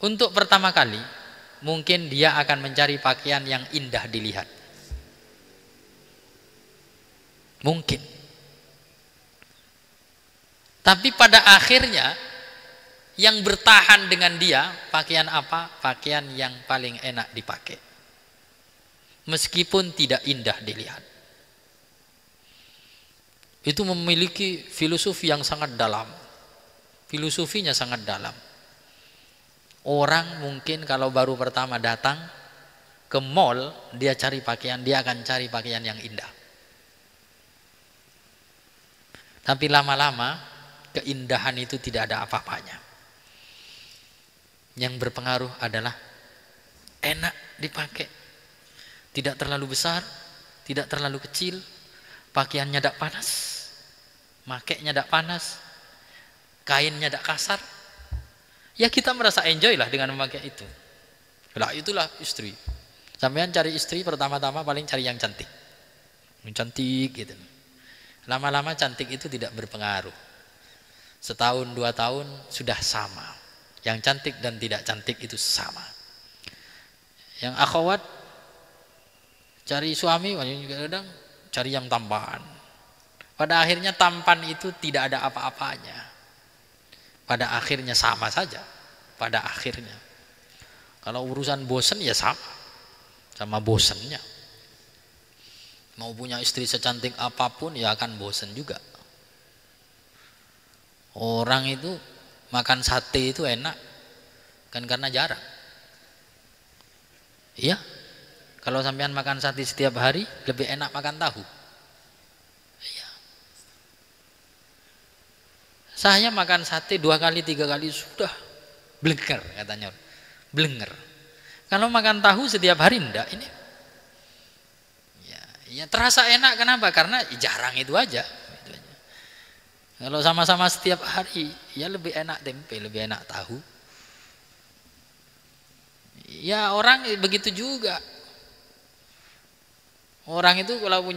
untuk pertama kali mungkin dia akan mencari pakaian yang indah dilihat, mungkin. Tapi pada akhirnya yang bertahan dengan dia pakaian apa? Pakaian yang paling enak dipakai, meskipun tidak indah dilihat. Itu memiliki filosofi yang sangat dalam. Filosofinya sangat dalam. Orang mungkin kalau baru pertama datang ke mall, dia cari pakaian, dia akan cari pakaian yang indah. Tapi lama-lama keindahan itu tidak ada apa-apanya. Yang berpengaruh adalah enak dipakai, tidak terlalu besar, tidak terlalu kecil, pakaiannya tidak panas, makainya tidak panas, kainnya tidak kasar. Ya kita merasa enjoy lah dengan memakai itu. Lah itulah istri. Sampean cari istri pertama-tama paling cari yang cantik, gitu. Lama-lama cantik itu tidak berpengaruh. Setahun 2 tahun sudah sama. Yang cantik dan tidak cantik itu sama. Yang akhwat cari suami kadang cari yang tampan. Pada akhirnya tampan itu tidak ada apa-apanya. Pada akhirnya sama saja. Pada akhirnya. Kalau urusan bosen ya sama bosennya. Mau punya istri secantik apapun ya akan bosen juga. Orang itu makan sate itu enak kan karena jarang. Iya. Kalau sampean makan sate setiap hari lebih enak makan tahu. Iya. Saya makan sate 2 kali 3 kali sudah blenger katanya. Blenger. Kalau makan tahu setiap hari enggak ini. Ya terasa enak, kenapa? Karena jarang itu aja. Kalau sama-sama setiap hari, ya lebih enak tempe, lebih enak tahu. Ya orang begitu juga. Orang itu kalau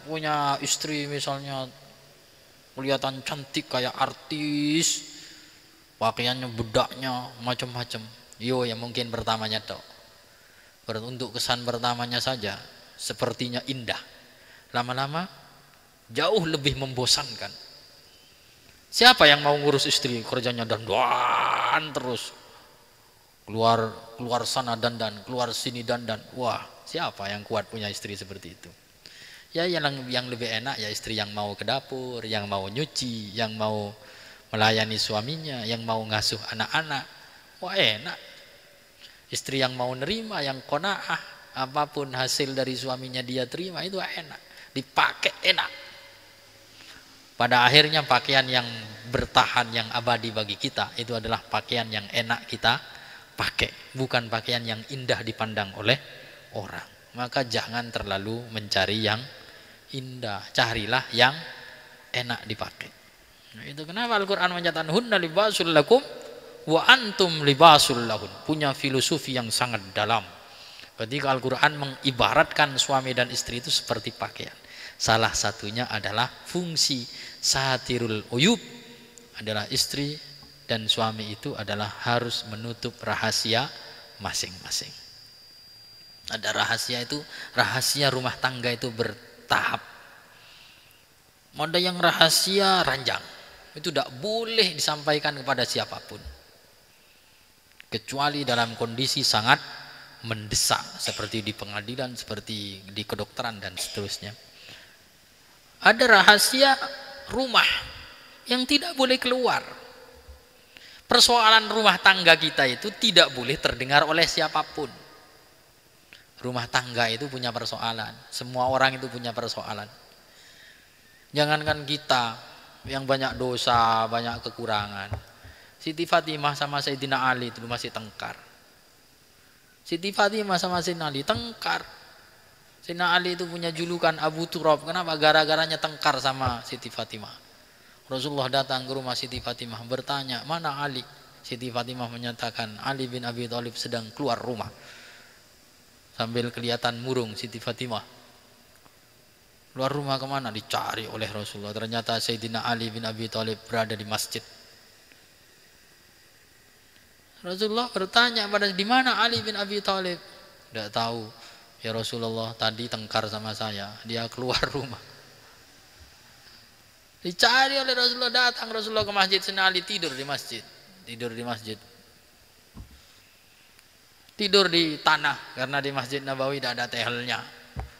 punya istri misalnya kelihatan cantik kayak artis, pakaiannya bedaknya macam-macam. Yo ya mungkin pertamanya toh. Untuk kesan pertamanya saja sepertinya indah, lama-lama jauh lebih membosankan. Siapa yang mau ngurus istri? Kerjanya dandan terus, keluar sana dandan, keluar sini dandan. Wah, siapa yang kuat punya istri seperti itu? Ya yang lebih enak ya istri yang mau ke dapur, yang mau nyuci, yang mau melayani suaminya, yang mau ngasuh anak-anak. Wah enak. Istri yang mau nerima, yang qanaah, apapun hasil dari suaminya dia terima, itu enak, dipakai enak. Pada akhirnya pakaian yang bertahan, yang abadi bagi kita itu adalah pakaian yang enak kita pakai, bukan pakaian yang indah dipandang oleh orang. maka jangan terlalu mencari yang indah, carilah yang enak dipakai. Nah, itu kenapa Al-Quran menyatakan hunna libasul lakum wa antum libasul lahun. Punya filosofi yang sangat dalam. Ketika Al-Quran mengibaratkan suami dan istri itu seperti pakaian. Salah satunya adalah fungsi satirul uyub, adalah istri dan suami itu adalah harus menutup rahasia masing-masing. Ada rahasia itu, rahasia rumah tangga itu bertahap. Ada yang rahasia ranjang, itu tidak boleh disampaikan kepada siapapun, kecuali dalam kondisi sangat mendesak, seperti di pengadilan, seperti di kedokteran dan seterusnya. Ada rahasia rumah yang tidak boleh keluar. Persoalan rumah tangga kita itu tidak boleh terdengar oleh siapapun. Rumah tangga itu punya persoalan, semua orang itu punya persoalan. Jangankan kita yang banyak dosa, banyak kekurangan. Siti Fatimah sama Sayyidina Ali itu masih tengkar. Siti Fatimah sama Sayyidina Ali tengkar. Sayyidina Ali itu punya julukan Abu Turab. Kenapa? Gara-garanya tengkar sama Siti Fatimah. Rasulullah datang ke rumah Siti Fatimah bertanya, mana Ali? Siti Fatimah menyatakan Ali bin Abi Thalib sedang keluar rumah. Sambil kelihatan murung Siti Fatimah. Keluar rumah kemana? Dicari oleh Rasulullah. Ternyata Sayyidina Ali bin Abi Thalib berada di masjid. Rasulullah bertanya pada di mana Ali bin Abi Thalib? Tidak tahu. Ya Rasulullah, tadi tengkar sama saya. Dia keluar rumah. Dicari oleh Rasulullah, datang Rasulullah ke masjid. Sayyidina Ali tidur di masjid. Tidur di masjid. Tidur di tanah, karena di Masjid Nabawi tidak ada tehelnya,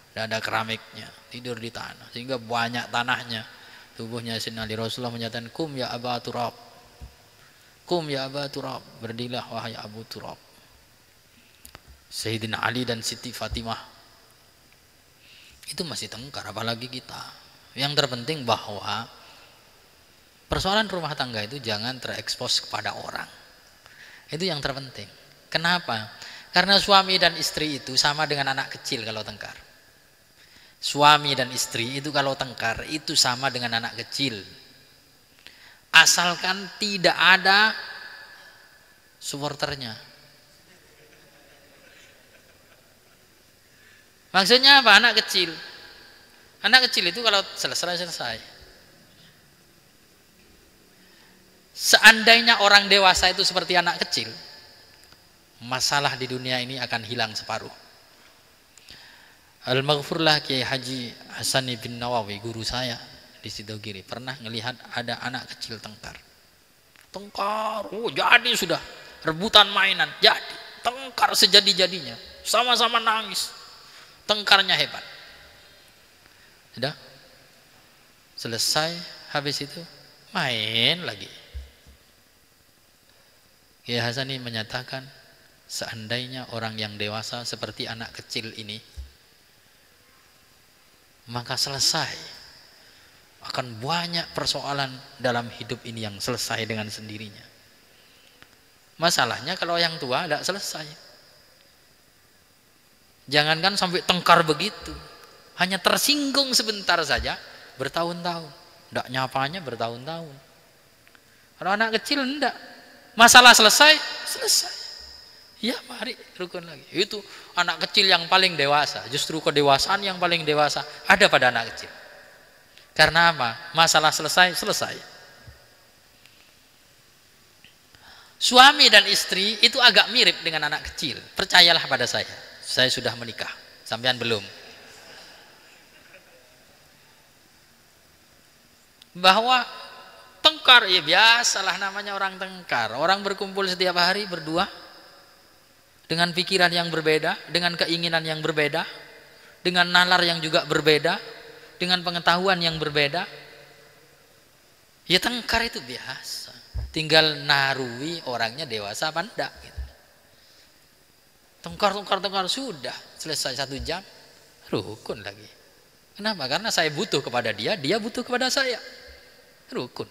tidak ada keramiknya. Tidur di tanah, sehingga banyak tanahnya. Tubuhnya Sayyidina Ali. Rasulullah menyatakan, kum ya Aba Turab, kum ya Aba Turab, berdirilah wahai Abu Turab. Sayyidina Ali dan Siti Fatimah itu masih tengkar, apalagi kita. Yang terpenting bahwa persoalan rumah tangga itu jangan terekspos kepada orang. Itu yang terpenting. Kenapa? Karena suami dan istri itu sama dengan anak kecil kalau tengkar. Suami dan istri itu kalau tengkar itu sama dengan anak kecil. Asalkan tidak ada supporternya. Maksudnya apa? Anak kecil. Anak kecil itu kalau selesai. Seandainya orang dewasa itu seperti anak kecil, masalah di dunia ini akan hilang separuh. Al-Maghfurlah Kiai Haji Hasan bin Nawawi, guru saya di Sidogiri, pernah melihat ada anak kecil tengkar. Tengkar, oh jadi sudah rebutan mainan, jadi tengkar sejadi-jadinya, sama-sama nangis, tengkarnya hebat. Sudah selesai, habis itu main lagi. Kiai Hasan ini menyatakan, seandainya orang yang dewasa seperti anak kecil ini, maka selesai. Akan banyak persoalan dalam hidup ini yang selesai dengan sendirinya. Masalahnya kalau yang tua tidak selesai. Jangankan sampai tengkar begitu, hanya tersinggung sebentar saja bertahun-tahun. Tidak nyapanya bertahun-tahun. Kalau anak kecil tidak. Masalah selesai. Ya mari rukun lagi. Itu anak kecil yang paling dewasa. Justru kedewasaan yang paling dewasa ada pada anak kecil. Karena apa? Masalah selesai. Suami dan istri itu agak mirip dengan anak kecil. Percayalah pada saya. Saya sudah menikah. Sampean belum. Bahwa tengkar, ya biasalah namanya orang tengkar. Orang berkumpul setiap hari berdua, dengan pikiran yang berbeda, dengan keinginan yang berbeda, dengan nalar yang juga berbeda, dengan pengetahuan yang berbeda. Ya tengkar itu biasa. Tinggal narui orangnya dewasa apa enggak gitu. Tengkar sudah selesai 1 jam, rukun lagi. Kenapa? Karena saya butuh kepada dia, dia butuh kepada saya. Rukun.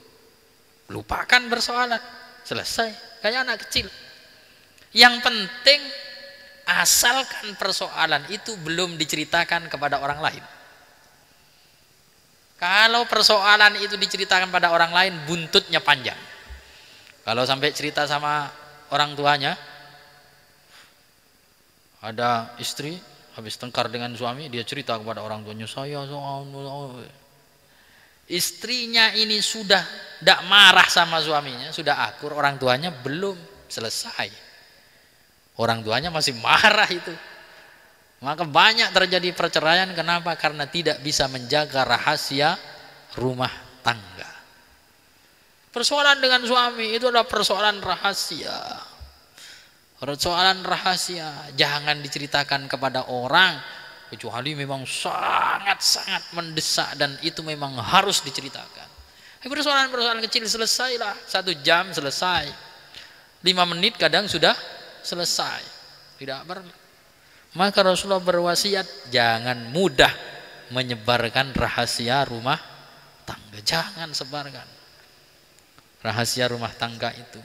Lupakan persoalan, selesai. Kayak anak kecil. Yang penting asalkan persoalan itu belum diceritakan kepada orang lain. Kalau persoalan itu diceritakan pada orang lain, buntutnya panjang. Kalau sampai cerita sama orang tuanya, ada istri habis tengkar dengan suami, dia cerita kepada orang tuanya, saya istrinya ini sudah tidak marah sama suaminya, sudah akur, orang tuanya belum selesai, orang tuanya masih marah itu. Maka banyak terjadi perceraian. Kenapa? Karena tidak bisa menjaga rahasia rumah tangga. Persoalan dengan suami itu adalah persoalan rahasia. Persoalan rahasia jangan diceritakan kepada orang, kecuali memang sangat-sangat mendesak dan itu memang harus diceritakan. Persoalan-persoalan kecil selesailah, 1 jam selesai, 5 menit kadang sudah selesai, tidak perlu. Maka Rasulullah berwasiat jangan mudah menyebarkan rahasia rumah tangga, jangan sebarkan rahasia rumah tangga itu.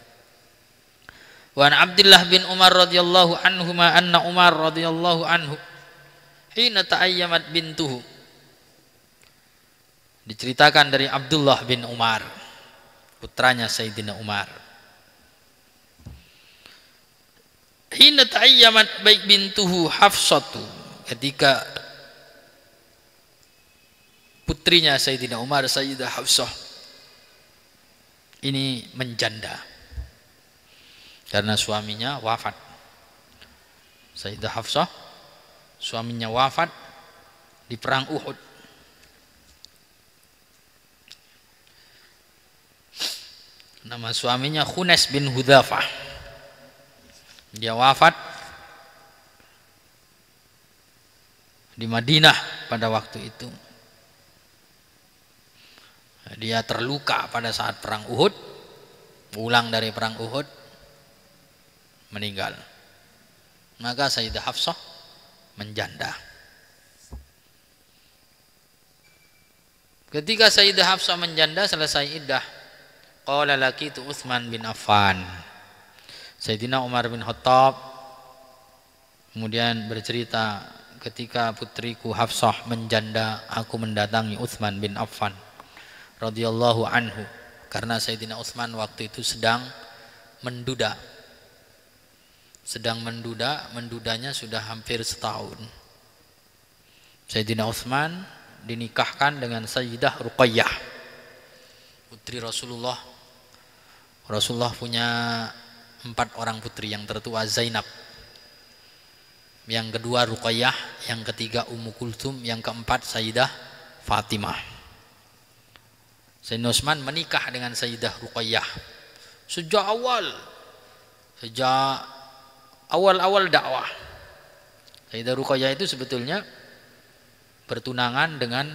Wa an Abdullah bin Umar radhiyallahu anhuma anna Umar radhiyallahu anhu hina ta'ayyamat bintuhu. Diceritakan dari Abdullah bin Umar, putranya Sayyidina Umar. Hina ta'ayyamat baik bintuhu Hafsatu, ketika putrinya Sayyidina Umar, Sayyidah Hafsah ini menjanda karena suaminya wafat. Sayyidah Hafsah suaminya wafat di perang Uhud. Nama suaminya Khunes bin Hudzafah. Dia wafat di Madinah pada waktu itu. Dia terluka pada saat perang Uhud, pulang dari perang Uhud, meninggal. Maka Sayyidah Hafsah menjanda. Ketika Sayyidah Hafsah menjanda selesai iddah, qala laqitu Utsman bin Affan. Sayyidina Umar bin Khattab kemudian bercerita, ketika putriku Hafsah menjanda, aku mendatangi Utsman bin Affan radhiyallahu anhu, karena Sayyidina Utsman waktu itu sedang menduda. Mendudanya sudah hampir setahun. Sayyidina Utsman dinikahkan dengan Sayyidah Ruqayyah, putri Rasulullah. Rasulullah punya 4 orang putri, yang tertua Zainab, yang kedua Ruqayyah, yang ketiga Ummu Kulthum, yang keempat Sayyidah Fatimah. Sayyidina Utsman menikah dengan Sayyidah Ruqayyah sejak awal dakwah. Sayyidah Ruqayyah itu sebetulnya bertunangan dengan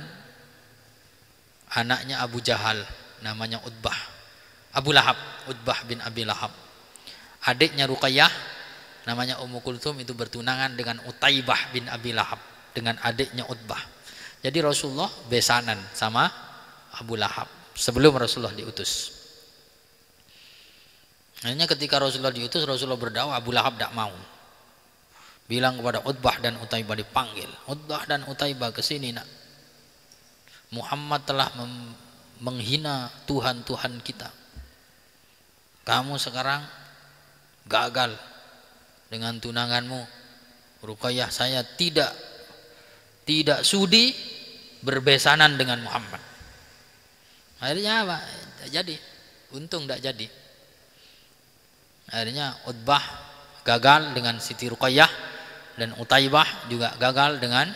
anaknya Abu Jahal, namanya Utbah bin Abi Lahab. Adiknya Ruqayyah namanya Ummu Kulthum itu bertunangan dengan Utaibah bin Abi Lahab, dengan adiknya Utbah. Jadi Rasulullah besanan sama Abu Lahab sebelum Rasulullah diutus. Akhirnya ketika Rasulullah diutus, Rasulullah berdakwah, Abu Lahab tidak mau. Bilang kepada Utbah dan Utaibah, dipanggil, Utbah dan Utaibah, kesini nak. Muhammad telah menghina Tuhan-Tuhan kita. Kamu sekarang gagal dengan tunanganmu Ruqayyah. Saya tidak sudi berbesanan dengan Muhammad. Akhirnya apa? Tidak jadi. Untung tidak jadi. Akhirnya Utbah gagal dengan Siti Ruqayyah, dan Utaibah juga gagal dengan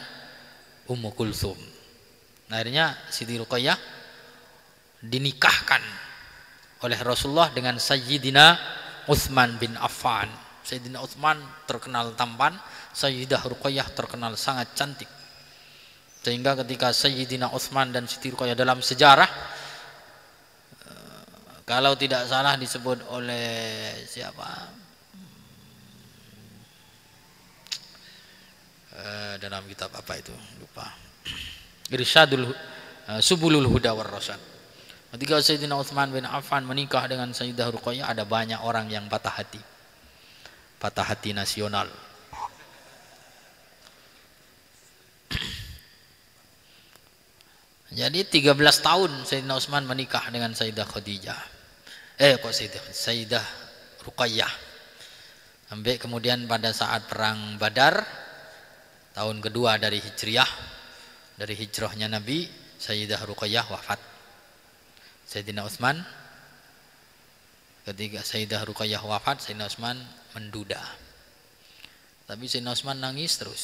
Ummu Kulthum. Akhirnya Siti Ruqayyah dinikahkan oleh Rasulullah dengan Sayyidina Utsman bin Affan. Sayyidina Utsman terkenal tampan, Sayyidah Ruqayyah terkenal sangat cantik. Sehingga ketika Sayyidina Utsman dan Siti Ruqayyah dalam sejarah, kalau tidak salah disebut oleh siapa? Dalam kitab apa itu? Lupa. Subulul Huda war Rasyad. Ketika Sayyidina Utsman bin Affan menikah dengan Sayyidah Ruqayyah, ada banyak orang yang patah hati nasional. Jadi 13 tahun Sayyidina Utsman menikah dengan Sayyidah Khadijah. Sayyidah Ruqayyah. Sampai kemudian pada saat perang Badar tahun kedua dari Hijriah, dari hijrahnya Nabi, Sayyidah Ruqayyah wafat. Sayyidina Utsman, ketika Sayyidah Ruqayyah wafat, Sayyidina Utsman menduda. Tapi Sayyidina Utsman nangis terus.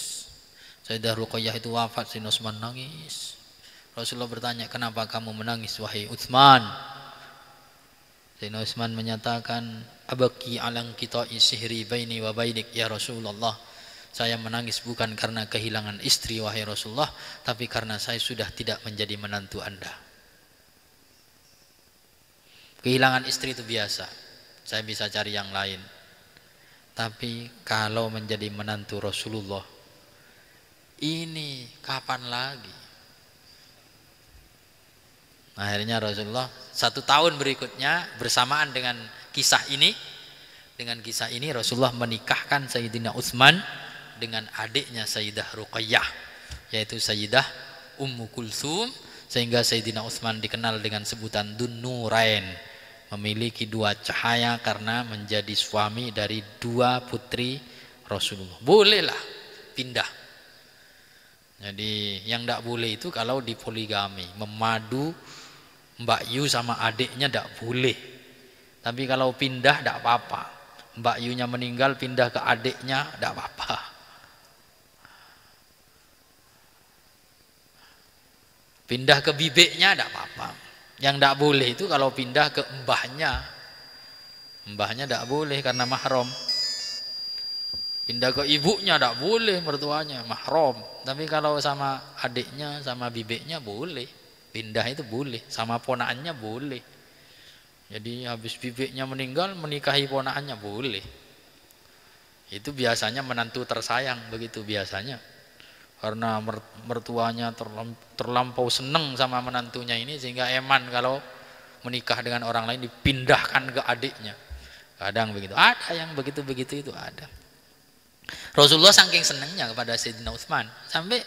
Sayyidah Ruqayyah itu wafat, Sayyidina Utsman nangis. Rasulullah bertanya, kenapa kamu menangis wahai Utsman? Sayyidina Utsman menyatakan, abaki alang kita sihri baini wa bainik ya Rasulullah. Saya menangis bukan karena kehilangan istri wahai Rasulullah, tapi karena saya sudah tidak menjadi menantu Anda. Kehilangan istri itu biasa, saya bisa cari yang lain. Tapi kalau menjadi menantu Rasulullah, ini kapan lagi? Akhirnya Rasulullah 1 tahun berikutnya bersamaan dengan kisah ini, Rasulullah menikahkan Sayyidina Utsman dengan adiknya Sayyidah Ruqayyah, yaitu Sayyidah Ummu Kulsum, sehingga Sayyidina Utsman dikenal dengan sebutan Dun Nurain, memiliki 2 cahaya karena menjadi suami dari 2 putri Rasulullah. Bolehlah pindah. Jadi yang tidak boleh itu kalau dipoligami, memadu Mbak Yu sama adiknya tidak boleh. Tapi kalau pindah tidak apa-apa. Mbak Yunya meninggal pindah ke adiknya tidak apa-apa. Pindah ke bibiknya tidak apa-apa. Yang tidak boleh itu kalau pindah ke mbahnya. Mbahnya tidak boleh karena mahram. Pindah ke ibunya tidak boleh, mertuanya mahram. Tapi kalau sama adiknya, sama bibiknya boleh. Pindah itu boleh, sama ponakannya boleh. Jadi habis bibiknya meninggal menikahi ponakannya boleh. Itu biasanya menantu tersayang, begitu biasanya. Karena mertuanya terlampau seneng sama menantunya ini, sehingga eman kalau menikah dengan orang lain dipindahkan ke adiknya. Kadang begitu, ada yang begitu-begitu itu ada. Rasulullah saking senangnya kepada Sayyidina Utsman, sampai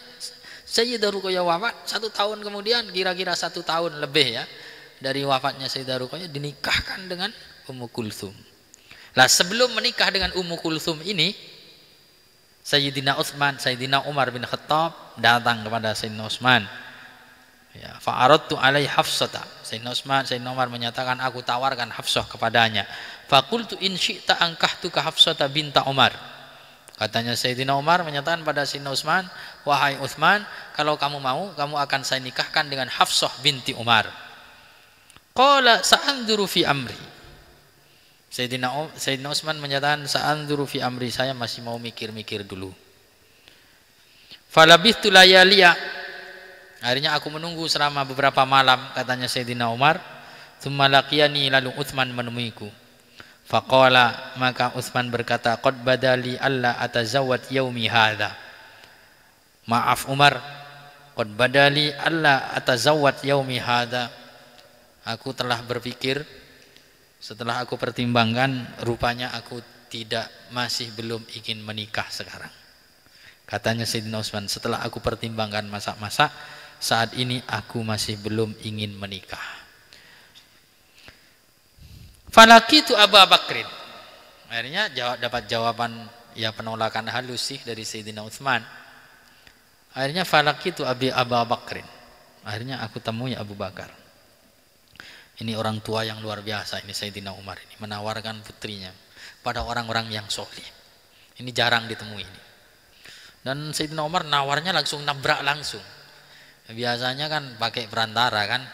Sayyidah Ruqayyah wafat 1 tahun kemudian, kira-kira 1 tahun lebih ya dari wafatnya Sayyidah Ruqayyah, dinikahkan dengan Ummu Kulsum. Lah sebelum menikah dengan Ummu Kulsum ini, Sayyidina Utsman, Sayyidina Umar bin Khattab datang kepada Sayyidina Utsman. Ya, fa'aradtu alaihi Hafsata. Sayyidina Umar menyatakan, aku tawarkan Hafsah kepadanya. Faqultu in syi'ta ankahtuka Hafsata binta Umar. Katanya Sayyidina Umar menyatakan pada Sayyidina Utsman, wahai Utsman, kalau kamu mau, kamu akan saya nikahkan dengan Hafsah binti Umar. Qala sa'anzuru fi amri. Sayyidina Utsman menyatakan, sa'anzuru fi amri, saya masih mau mikir-mikir dulu. Falabithtu layaliya. Akhirnya aku menunggu selama beberapa malam, katanya Sayyidina Umar. Tsumma laqiyani, lalu Utsman menemuiku. Faqala, maka Utsman berkata, qad badali alla atazawwad yaumi hadza. Maaf Umar, qad badali alla atazawwad yaumi hadza. Aku telah berpikir, setelah aku pertimbangkan, rupanya aku masih belum ingin menikah sekarang. Katanya Sayyidina Utsman, setelah aku pertimbangkan masa-masa, saat ini aku masih belum ingin menikah. Falakitu Abu Bakrin. Akhirnya dapat jawaban ya penolakan halus sih dari Sayyidina Utsman. Akhirnya falakitu Abu Bakrin. Akhirnya aku temui Abu Bakar. Ini orang tua yang luar biasa ini, Sayyidina Umar ini menawarkan putrinya pada orang-orang yang soleh. Ini jarang ditemui ini. Dan Sayyidina Umar nawarnya langsung nabrak langsung. Biasanya kan pakai perantara kan.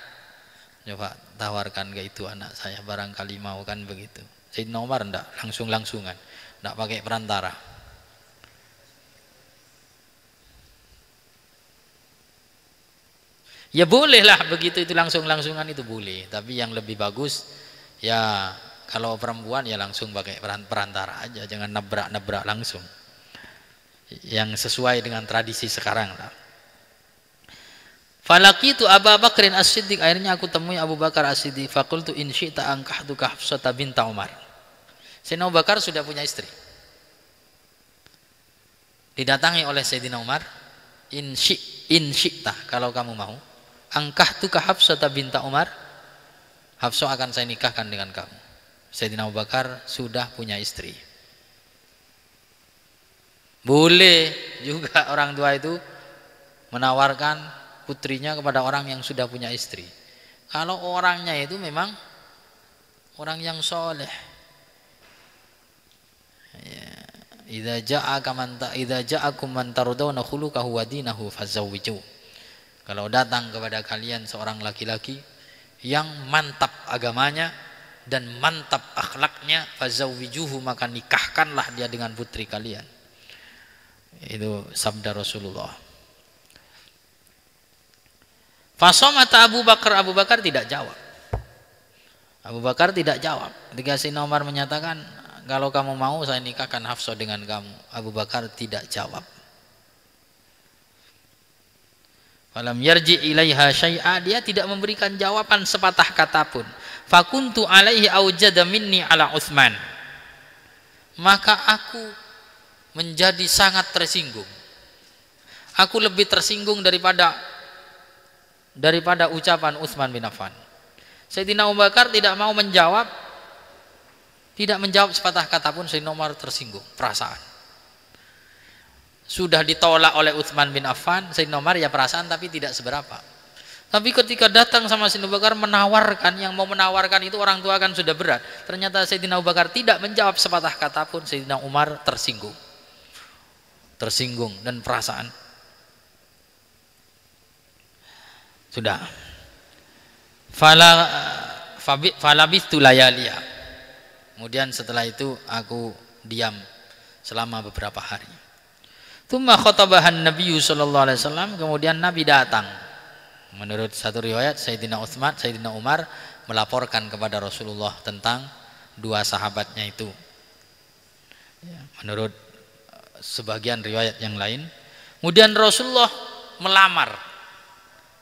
Coba tawarkan ke itu anak saya, barangkali mau, kan begitu. Sayyidina Umar enggak, langsung-langsungan, enggak pakai perantara. Ya bolehlah begitu, itu langsung-langsungan itu boleh. Tapi yang lebih bagus ya kalau perempuan ya langsung pakai perantara aja, jangan nabrak-nabrak langsung. Yang sesuai dengan tradisi sekarang lah. Falakitu Abu Bakrin As-Siddiq. Akhirnya aku temui Abu Bakar As-Siddiq. Faqultu in syi'ta ankahtuka Hafsata binta Umar. Sayyidina Abu Bakar sudah punya istri. Didatangi oleh Sayyidina Umar, in syi'ta, kalau kamu mau, angkahtuka Hafsah binta Umar, Hafsah akan saya nikahkan dengan kamu. Sayyidina Abu Bakar sudah punya istri. Boleh juga orang tua itu menawarkan putrinya kepada orang yang sudah punya istri. Kalau orangnya itu memang orang yang soleh. Idza ja'akum man tardawna khuluquhu wa dinahu fazawwiju. Kalau datang kepada kalian seorang laki-laki yang mantap agamanya dan mantap akhlaknya, fazawwijuhu, maka nikahkanlah dia dengan putri kalian. Itu sabda Rasulullah. Fasomata Abu Bakar, Abu Bakar tidak jawab. Abu Bakar tidak jawab. Ketika Sayyidina Umar menyatakan, kalau kamu mau saya nikahkan Hafsah dengan kamu, Abu Bakar tidak jawab. Falam yarji ilaiha syai'a, dia tidak memberikan jawaban sepatah kata pun. Fakuntu alaihi aujada minni ala Utsman, maka aku menjadi sangat tersinggung. Aku lebih tersinggung daripada ucapan Utsman bin Affan. Sayyidina Abu Bakar tidak mau menjawab, tidak menjawab sepatah kata pun. Sayyidina Umar tersinggung, perasaan. Sudah ditolak oleh Utsman bin Affan, Sayyidina Umar ya perasaan tapi tidak seberapa. Tapi ketika datang sama Sayyidina Abu Bakar menawarkan, yang mau menawarkan itu orang tua kan sudah berat. Ternyata Sayyidina Abu Bakar tidak menjawab sepatah kata pun. Sayyidina Umar tersinggung. Tersinggung dan perasaan. Sudah. Falabistu layaliya. Kemudian setelah itu aku diam selama beberapa hari. Tsumma khatabahan Nabi sallallahu alaihi wasallam, kemudian Nabi datang. Menurut satu riwayat Sayyidina Umar melaporkan kepada Rasulullah tentang dua sahabatnya itu. Menurut sebagian riwayat yang lain. Kemudian Rasulullah melamar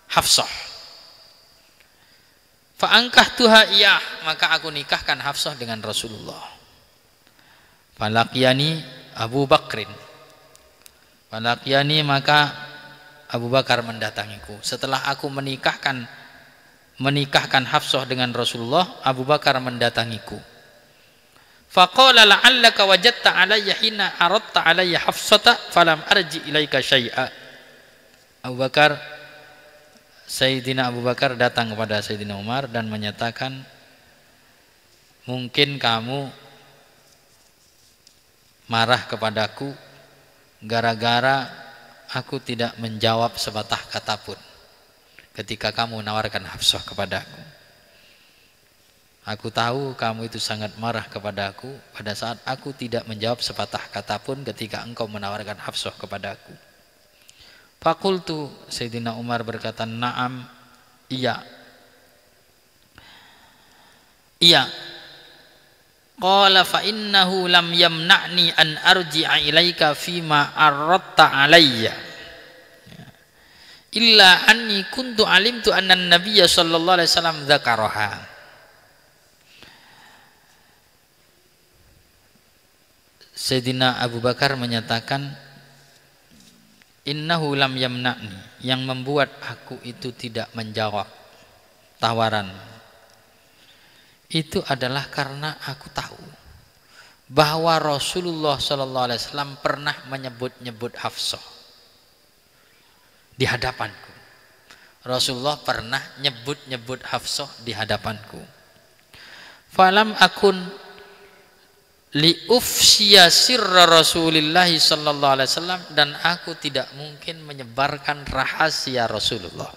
Hafsah. Fa'angkahtuha iyah, maka aku nikahkan Hafsah dengan Rasulullah. Falaqiyani Abu Bakrin. Falaqiyani, maka Abu Bakar mendatangiku. Setelah aku menikahkan Hafsah dengan Rasulullah, Abu Bakar mendatangiku. Faqala la'allaka wajadta alayya hina aradta alayya Hafsata falam arji ilaika syai'a. Sayyidina Abu Bakar datang kepada Sayyidina Umar dan menyatakan, mungkin kamu marah kepadaku gara-gara aku tidak menjawab sepatah kata pun ketika kamu menawarkan Hafsah kepadaku. Aku tahu kamu itu sangat marah kepadaku pada saat aku tidak menjawab sepatah kata pun ketika engkau menawarkan Hafsah kepadaku. Fakultu, Sayyidina Umar berkata, na'am, iya. Iya. Qala fa innahu lam yamna'ni an arji'a ilaika fima aradta alayya. Illa anni kuntu alimtu anna an-nabiyya sallallahu alaihi wasallam dzakaraha. Sayyidina Abu Bakar menyatakan, innahu lam yamna'ni, yang membuat aku itu tidak menjawab tawaran itu adalah karena aku tahu bahwa Rasulullah sallallahu alaihi wasallam pernah menyebut-nyebut Hafsah di hadapanku. Rasulullah pernah nyebut-nyebut Hafsah di hadapanku. Falam akun liufsya sirra Rasulillah sallallahu alaihi wasallam, dan aku tidak mungkin menyebarkan rahasia Rasulullah.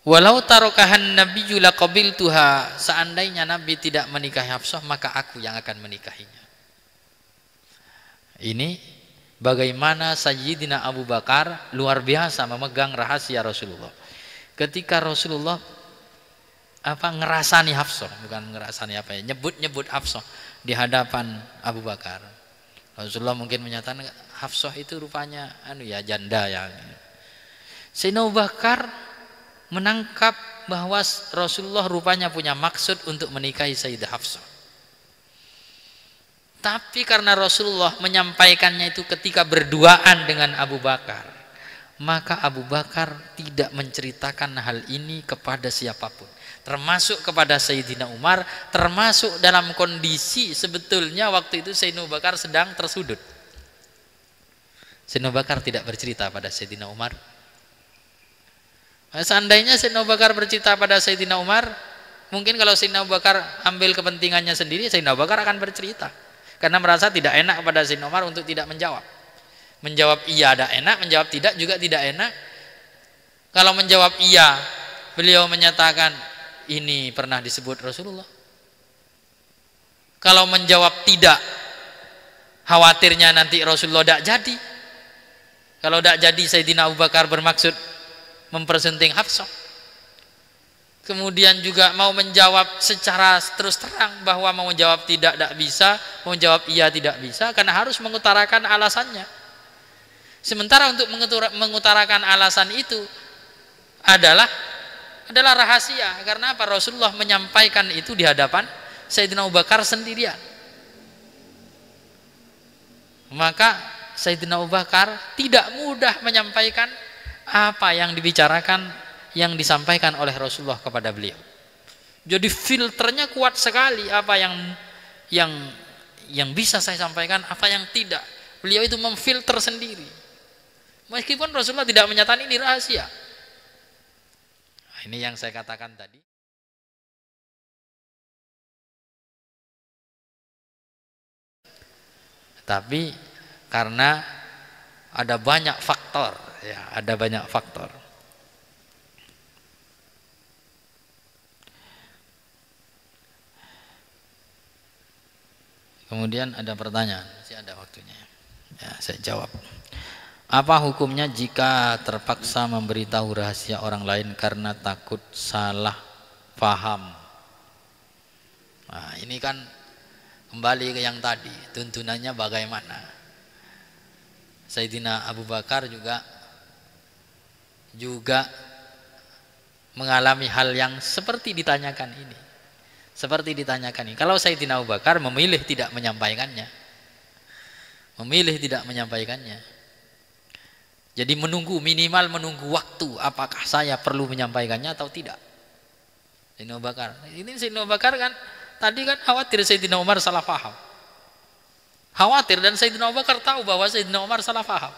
Walau tarokahan nabiyyu laqabiltuha, seandainya Nabi tidak menikahi Hafsah maka aku yang akan menikahinya. Ini bagaimana Sayyidina Abu Bakar luar biasa memegang rahasia Rasulullah. Ketika Rasulullah ngerasani Hafsah, bukan ngerasani nyebut-nyebut Hafsah di hadapan Abu Bakar. Rasulullah mungkin menyatakan Hafsah itu rupanya janda ya. Sayyidina Abu Bakar menangkap bahwa Rasulullah rupanya punya maksud untuk menikahi Sayyidah Hafsah. Tapi karena Rasulullah menyampaikannya itu ketika berduaan dengan Abu Bakar, maka Abu Bakar tidak menceritakan hal ini kepada siapapun, termasuk kepada Sayyidina Umar, termasuk dalam kondisi sebetulnya waktu itu Sayyidina Abu Bakar sedang tersudut. Sayyidina Abu Bakar tidak bercerita pada Sayyidina Umar. Seandainya Sayyidina Abu Bakar bercerita pada Sayyidina Umar, mungkin kalau Sayyidina Abu Bakar ambil kepentingannya sendiri, Sayyidina Abu Bakar akan bercerita, karena merasa tidak enak kepada Sayyidina Umar untuk tidak menjawab. Menjawab iya ada enak, menjawab tidak juga tidak enak. Kalau menjawab iya, beliau menyatakan ini pernah disebut Rasulullah. Kalau menjawab tidak, khawatirnya nanti Rasulullah tidak jadi. Kalau tidak jadi, Sayyidina Abu Bakar bermaksud mempersenting Hafsah. Kemudian juga mau menjawab secara terus terang bahwa mau menjawab tidak bisa, mau menjawab iya tidak bisa, karena harus mengutarakan alasannya. Sementara untuk mengutarakan alasan itu adalah rahasia, karena apa? Rasulullah menyampaikan itu di hadapan Sayyidina Abu Bakar sendirian. Maka Sayyidina Abu Bakar tidak mudah menyampaikan apa yang dibicarakan, yang disampaikan oleh Rasulullah kepada beliau. Jadi filternya kuat sekali, apa yang bisa saya sampaikan, apa yang tidak. Beliau itu memfilter sendiri. Meskipun Rasulullah tidak menyatakan ini rahasia. Nah, ini yang saya katakan tadi. Tapi karena ada banyak faktor, ya, ada banyak faktor. Kemudian ada pertanyaan, masih ada waktunya. Ya, saya jawab. Apa hukumnya jika terpaksa memberitahu rahasia orang lain karena takut salah paham? Nah, ini kan kembali ke yang tadi, tuntunannya bagaimana? Sayyidina Abu Bakar juga mengalami hal yang seperti ditanyakan ini. Seperti ditanyakan ini. Kalau Sayyidina Abu Bakar memilih tidak menyampaikannya. Jadi minimal menunggu waktu, apakah saya perlu menyampaikannya atau tidak. Sayyidina Abu Bakar. Ini Sayyidina Abu Bakar kan tadi kan khawatir Sayyidina Umar salah paham. Khawatir, dan Sayyidina Abu Bakar tahu bahwa Sayyidina Umar salah paham.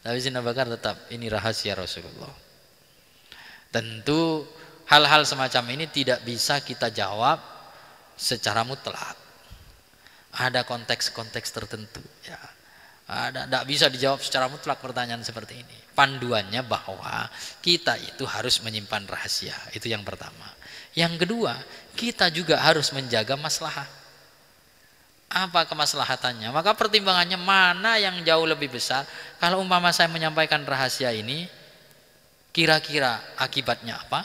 Tapi Sayyidina Abu Bakar tetap ini rahasia Rasulullah. Tentu hal-hal semacam ini tidak bisa kita jawab secara mutlak. Ada konteks-konteks tertentu, ya. Tidak bisa dijawab secara mutlak pertanyaan seperti ini. Panduannya bahwa kita itu harus menyimpan rahasia, itu yang pertama. Yang kedua, kita juga harus menjaga maslahat. Apa kemaslahatannya? Maka pertimbangannya mana yang jauh lebih besar. Kalau umpama saya menyampaikan rahasia ini, kira-kira akibatnya apa?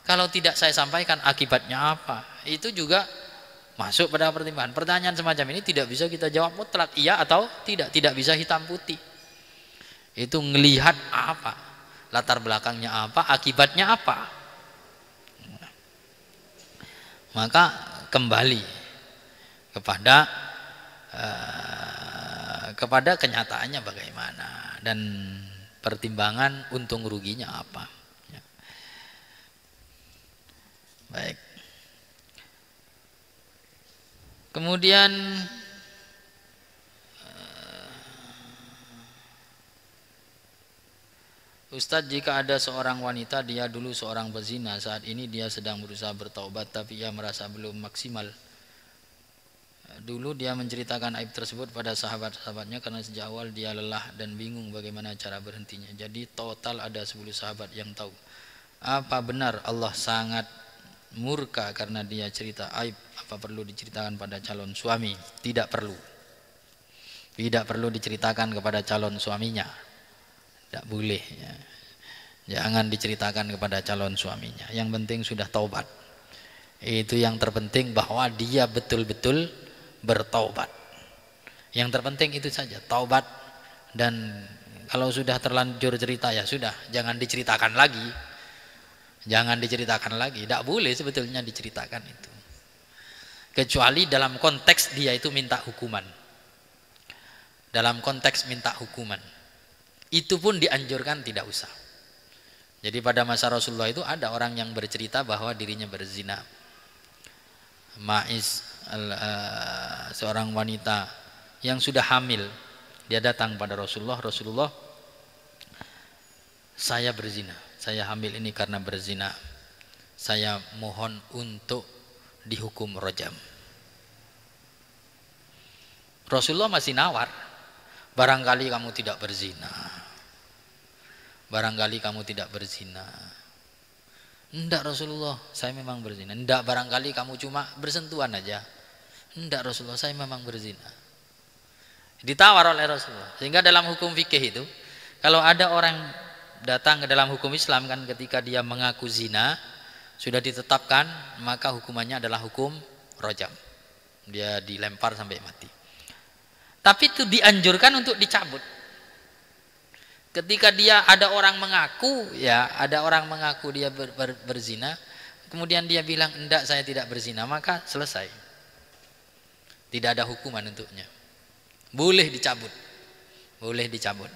Kalau tidak saya sampaikan, akibatnya apa? Itu juga masuk pada pertimbangan. Pertanyaan semacam ini tidak bisa kita jawab mutlak iya atau tidak, tidak bisa hitam putih. Itu ngelihat apa, latar belakangnya apa, akibatnya apa. Maka kembali kepada kenyataannya bagaimana dan pertimbangan untung ruginya apa. Ya. Baik. Kemudian Ustadz, jika ada seorang wanita, dia dulu seorang pezina, saat ini dia sedang berusaha bertaubat tapi ia merasa belum maksimal. Dulu dia menceritakan aib tersebut pada sahabat-sahabatnya karena sejak awal dia lelah dan bingung bagaimana cara berhentinya. Jadi total ada 10 sahabat yang tahu. Apa benar Allah sangat murka karena dia cerita aib? Apa perlu diceritakan pada calon suami? Tidak perlu. Tidak perlu diceritakan kepada calon suaminya. Tidak boleh, ya. Jangan diceritakan kepada calon suaminya. Yang penting sudah taubat. Itu yang terpenting, bahwa dia betul-betul bertaubat. Yang terpenting itu saja, taubat. Dan kalau sudah terlanjur cerita, ya sudah, jangan diceritakan lagi. Jangan diceritakan lagi. Tidak boleh sebetulnya diceritakan itu. Kecuali dalam konteks dia itu minta hukuman. Dalam konteks minta hukuman. Itu pun dianjurkan tidak usah. Jadi pada masa Rasulullah itu ada orang yang bercerita bahwa dirinya berzina. Ma'is, seorang wanita yang sudah hamil, dia datang pada Rasulullah, Rasulullah, saya berzina, saya hamil ini karena berzina, saya mohon untuk dihukum rajam. Rasulullah masih nawar, barangkali kamu tidak berzina, barangkali kamu tidak berzina. Enggak Rasulullah, saya memang berzina. Enggak, barangkali kamu cuma bersentuhan aja. Enggak Rasulullah, saya memang berzina. Ditawar oleh Rasulullah. Sehingga dalam hukum fikih itu, kalau ada orang datang ke dalam hukum Islam kan, ketika dia mengaku zina sudah ditetapkan, maka hukumannya adalah hukum rajam. Dia dilempar sampai mati. Tapi itu dianjurkan untuk dicabut. Ketika dia ada orang mengaku, ya ada orang mengaku dia berzina, kemudian dia bilang enggak saya tidak berzina, maka selesai. Tidak ada hukuman untuknya. Boleh dicabut. Boleh dicabut.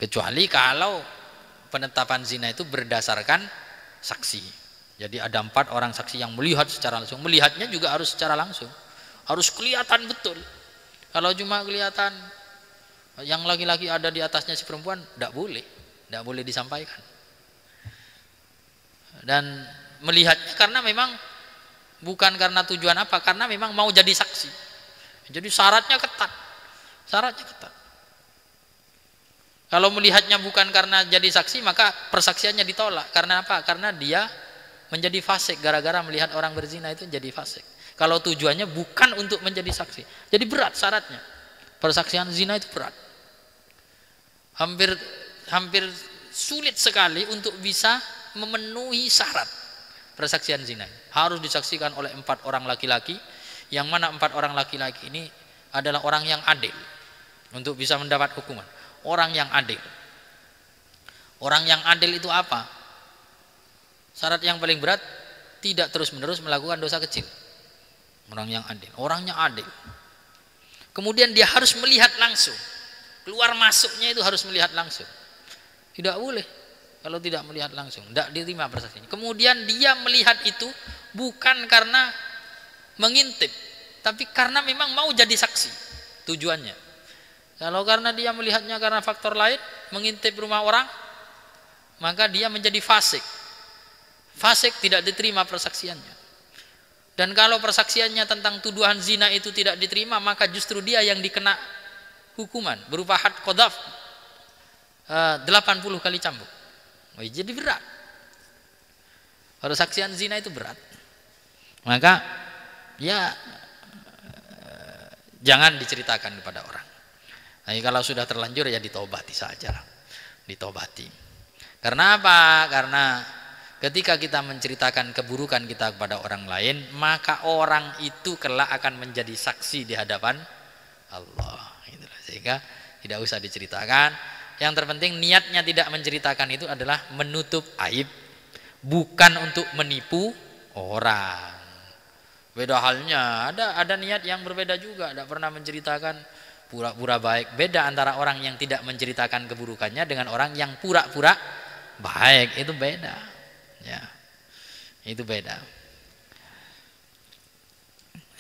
Kecuali kalau penetapan zina itu berdasarkan saksi. Jadi ada 4 orang saksi yang melihat secara langsung. Melihatnya juga harus secara langsung. Harus kelihatan betul. Kalau cuma kelihatan yang laki-laki ada di atasnya si perempuan, tidak boleh disampaikan. Dan melihatnya karena memang bukan karena tujuan apa, karena memang mau jadi saksi. Jadi syaratnya ketat. Kalau melihatnya bukan karena jadi saksi, maka persaksiannya ditolak. Karena apa? Karena dia menjadi fasik gara-gara melihat orang berzina itu jadi fasik. Kalau tujuannya bukan untuk menjadi saksi, jadi berat syaratnya. Persaksian zina itu berat. Hampir sulit sekali untuk bisa memenuhi syarat persaksian zina. Harus disaksikan oleh 4 orang laki-laki, yang mana 4 orang laki-laki ini adalah orang yang adil untuk bisa mendapat hukuman. Orang yang adil. Orang yang adil itu apa? Syarat yang paling berat, tidak terus-menerus melakukan dosa kecil. Orang yang adil, orangnya adil. Kemudian dia harus melihat langsung. Keluar masuknya itu harus melihat langsung. Tidak boleh kalau tidak melihat langsung, tidak diterima persaksiannya. Kemudian dia melihat itu bukan karena mengintip, tapi karena memang mau jadi saksi tujuannya. Kalau karena dia melihatnya karena faktor lain, mengintip rumah orang, maka dia menjadi fasik. Fasik tidak diterima persaksiannya. Dan kalau persaksiannya tentang tuduhan zina itu tidak diterima, maka justru dia yang dikena hukuman berupa had qadhaf 80 kali cambuk. Jadi berat. Persaksian zina itu berat. Maka ya jangan diceritakan kepada orang. Nah, kalau sudah terlanjur ya ditobati saja. Ditobati. Karena apa? Karena ketika kita menceritakan keburukan kita kepada orang lain, maka orang itu kelak akan menjadi saksi di hadapan Allah. Sehingga tidak usah diceritakan. Yang terpenting niatnya tidak menceritakan itu adalah menutup aib, bukan untuk menipu orang. Beda halnya, ada niat yang berbeda juga, tidak pernah menceritakan, pura-pura baik. Beda antara orang yang tidak menceritakan keburukannya dengan orang yang pura-pura baik, itu beda. Ya, itu beda.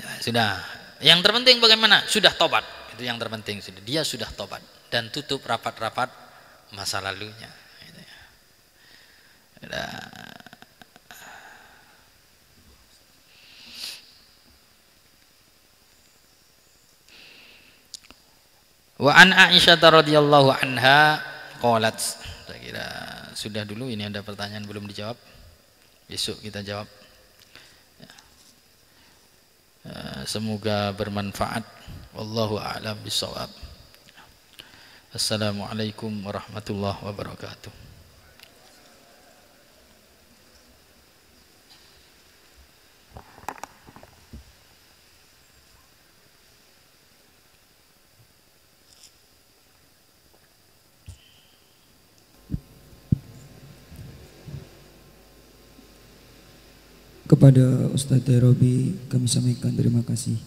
Ya, sudah. Yang terpenting bagaimana? Sudah tobat. Itu yang terpenting. Dia sudah tobat dan tutup rapat-rapat masa lalunya. Wa an Aisyah radhiyallahu anha qalat. Saya kira sudah dulu, ini ada pertanyaan belum dijawab. Besok kita jawab. Semoga bermanfaat. Wallahu a'lam bishawab. Assalamualaikum warahmatullahi wabarakatuh. Kepada Ustadz Robi kami sampaikan terima kasih.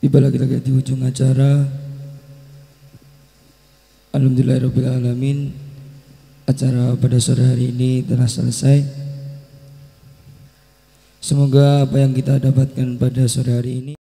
Tiba lagi-lagi di ujung acara. Alhamdulillahirrabbilalamin, acara pada sore hari ini telah selesai. Semoga apa yang kita dapatkan pada sore hari ini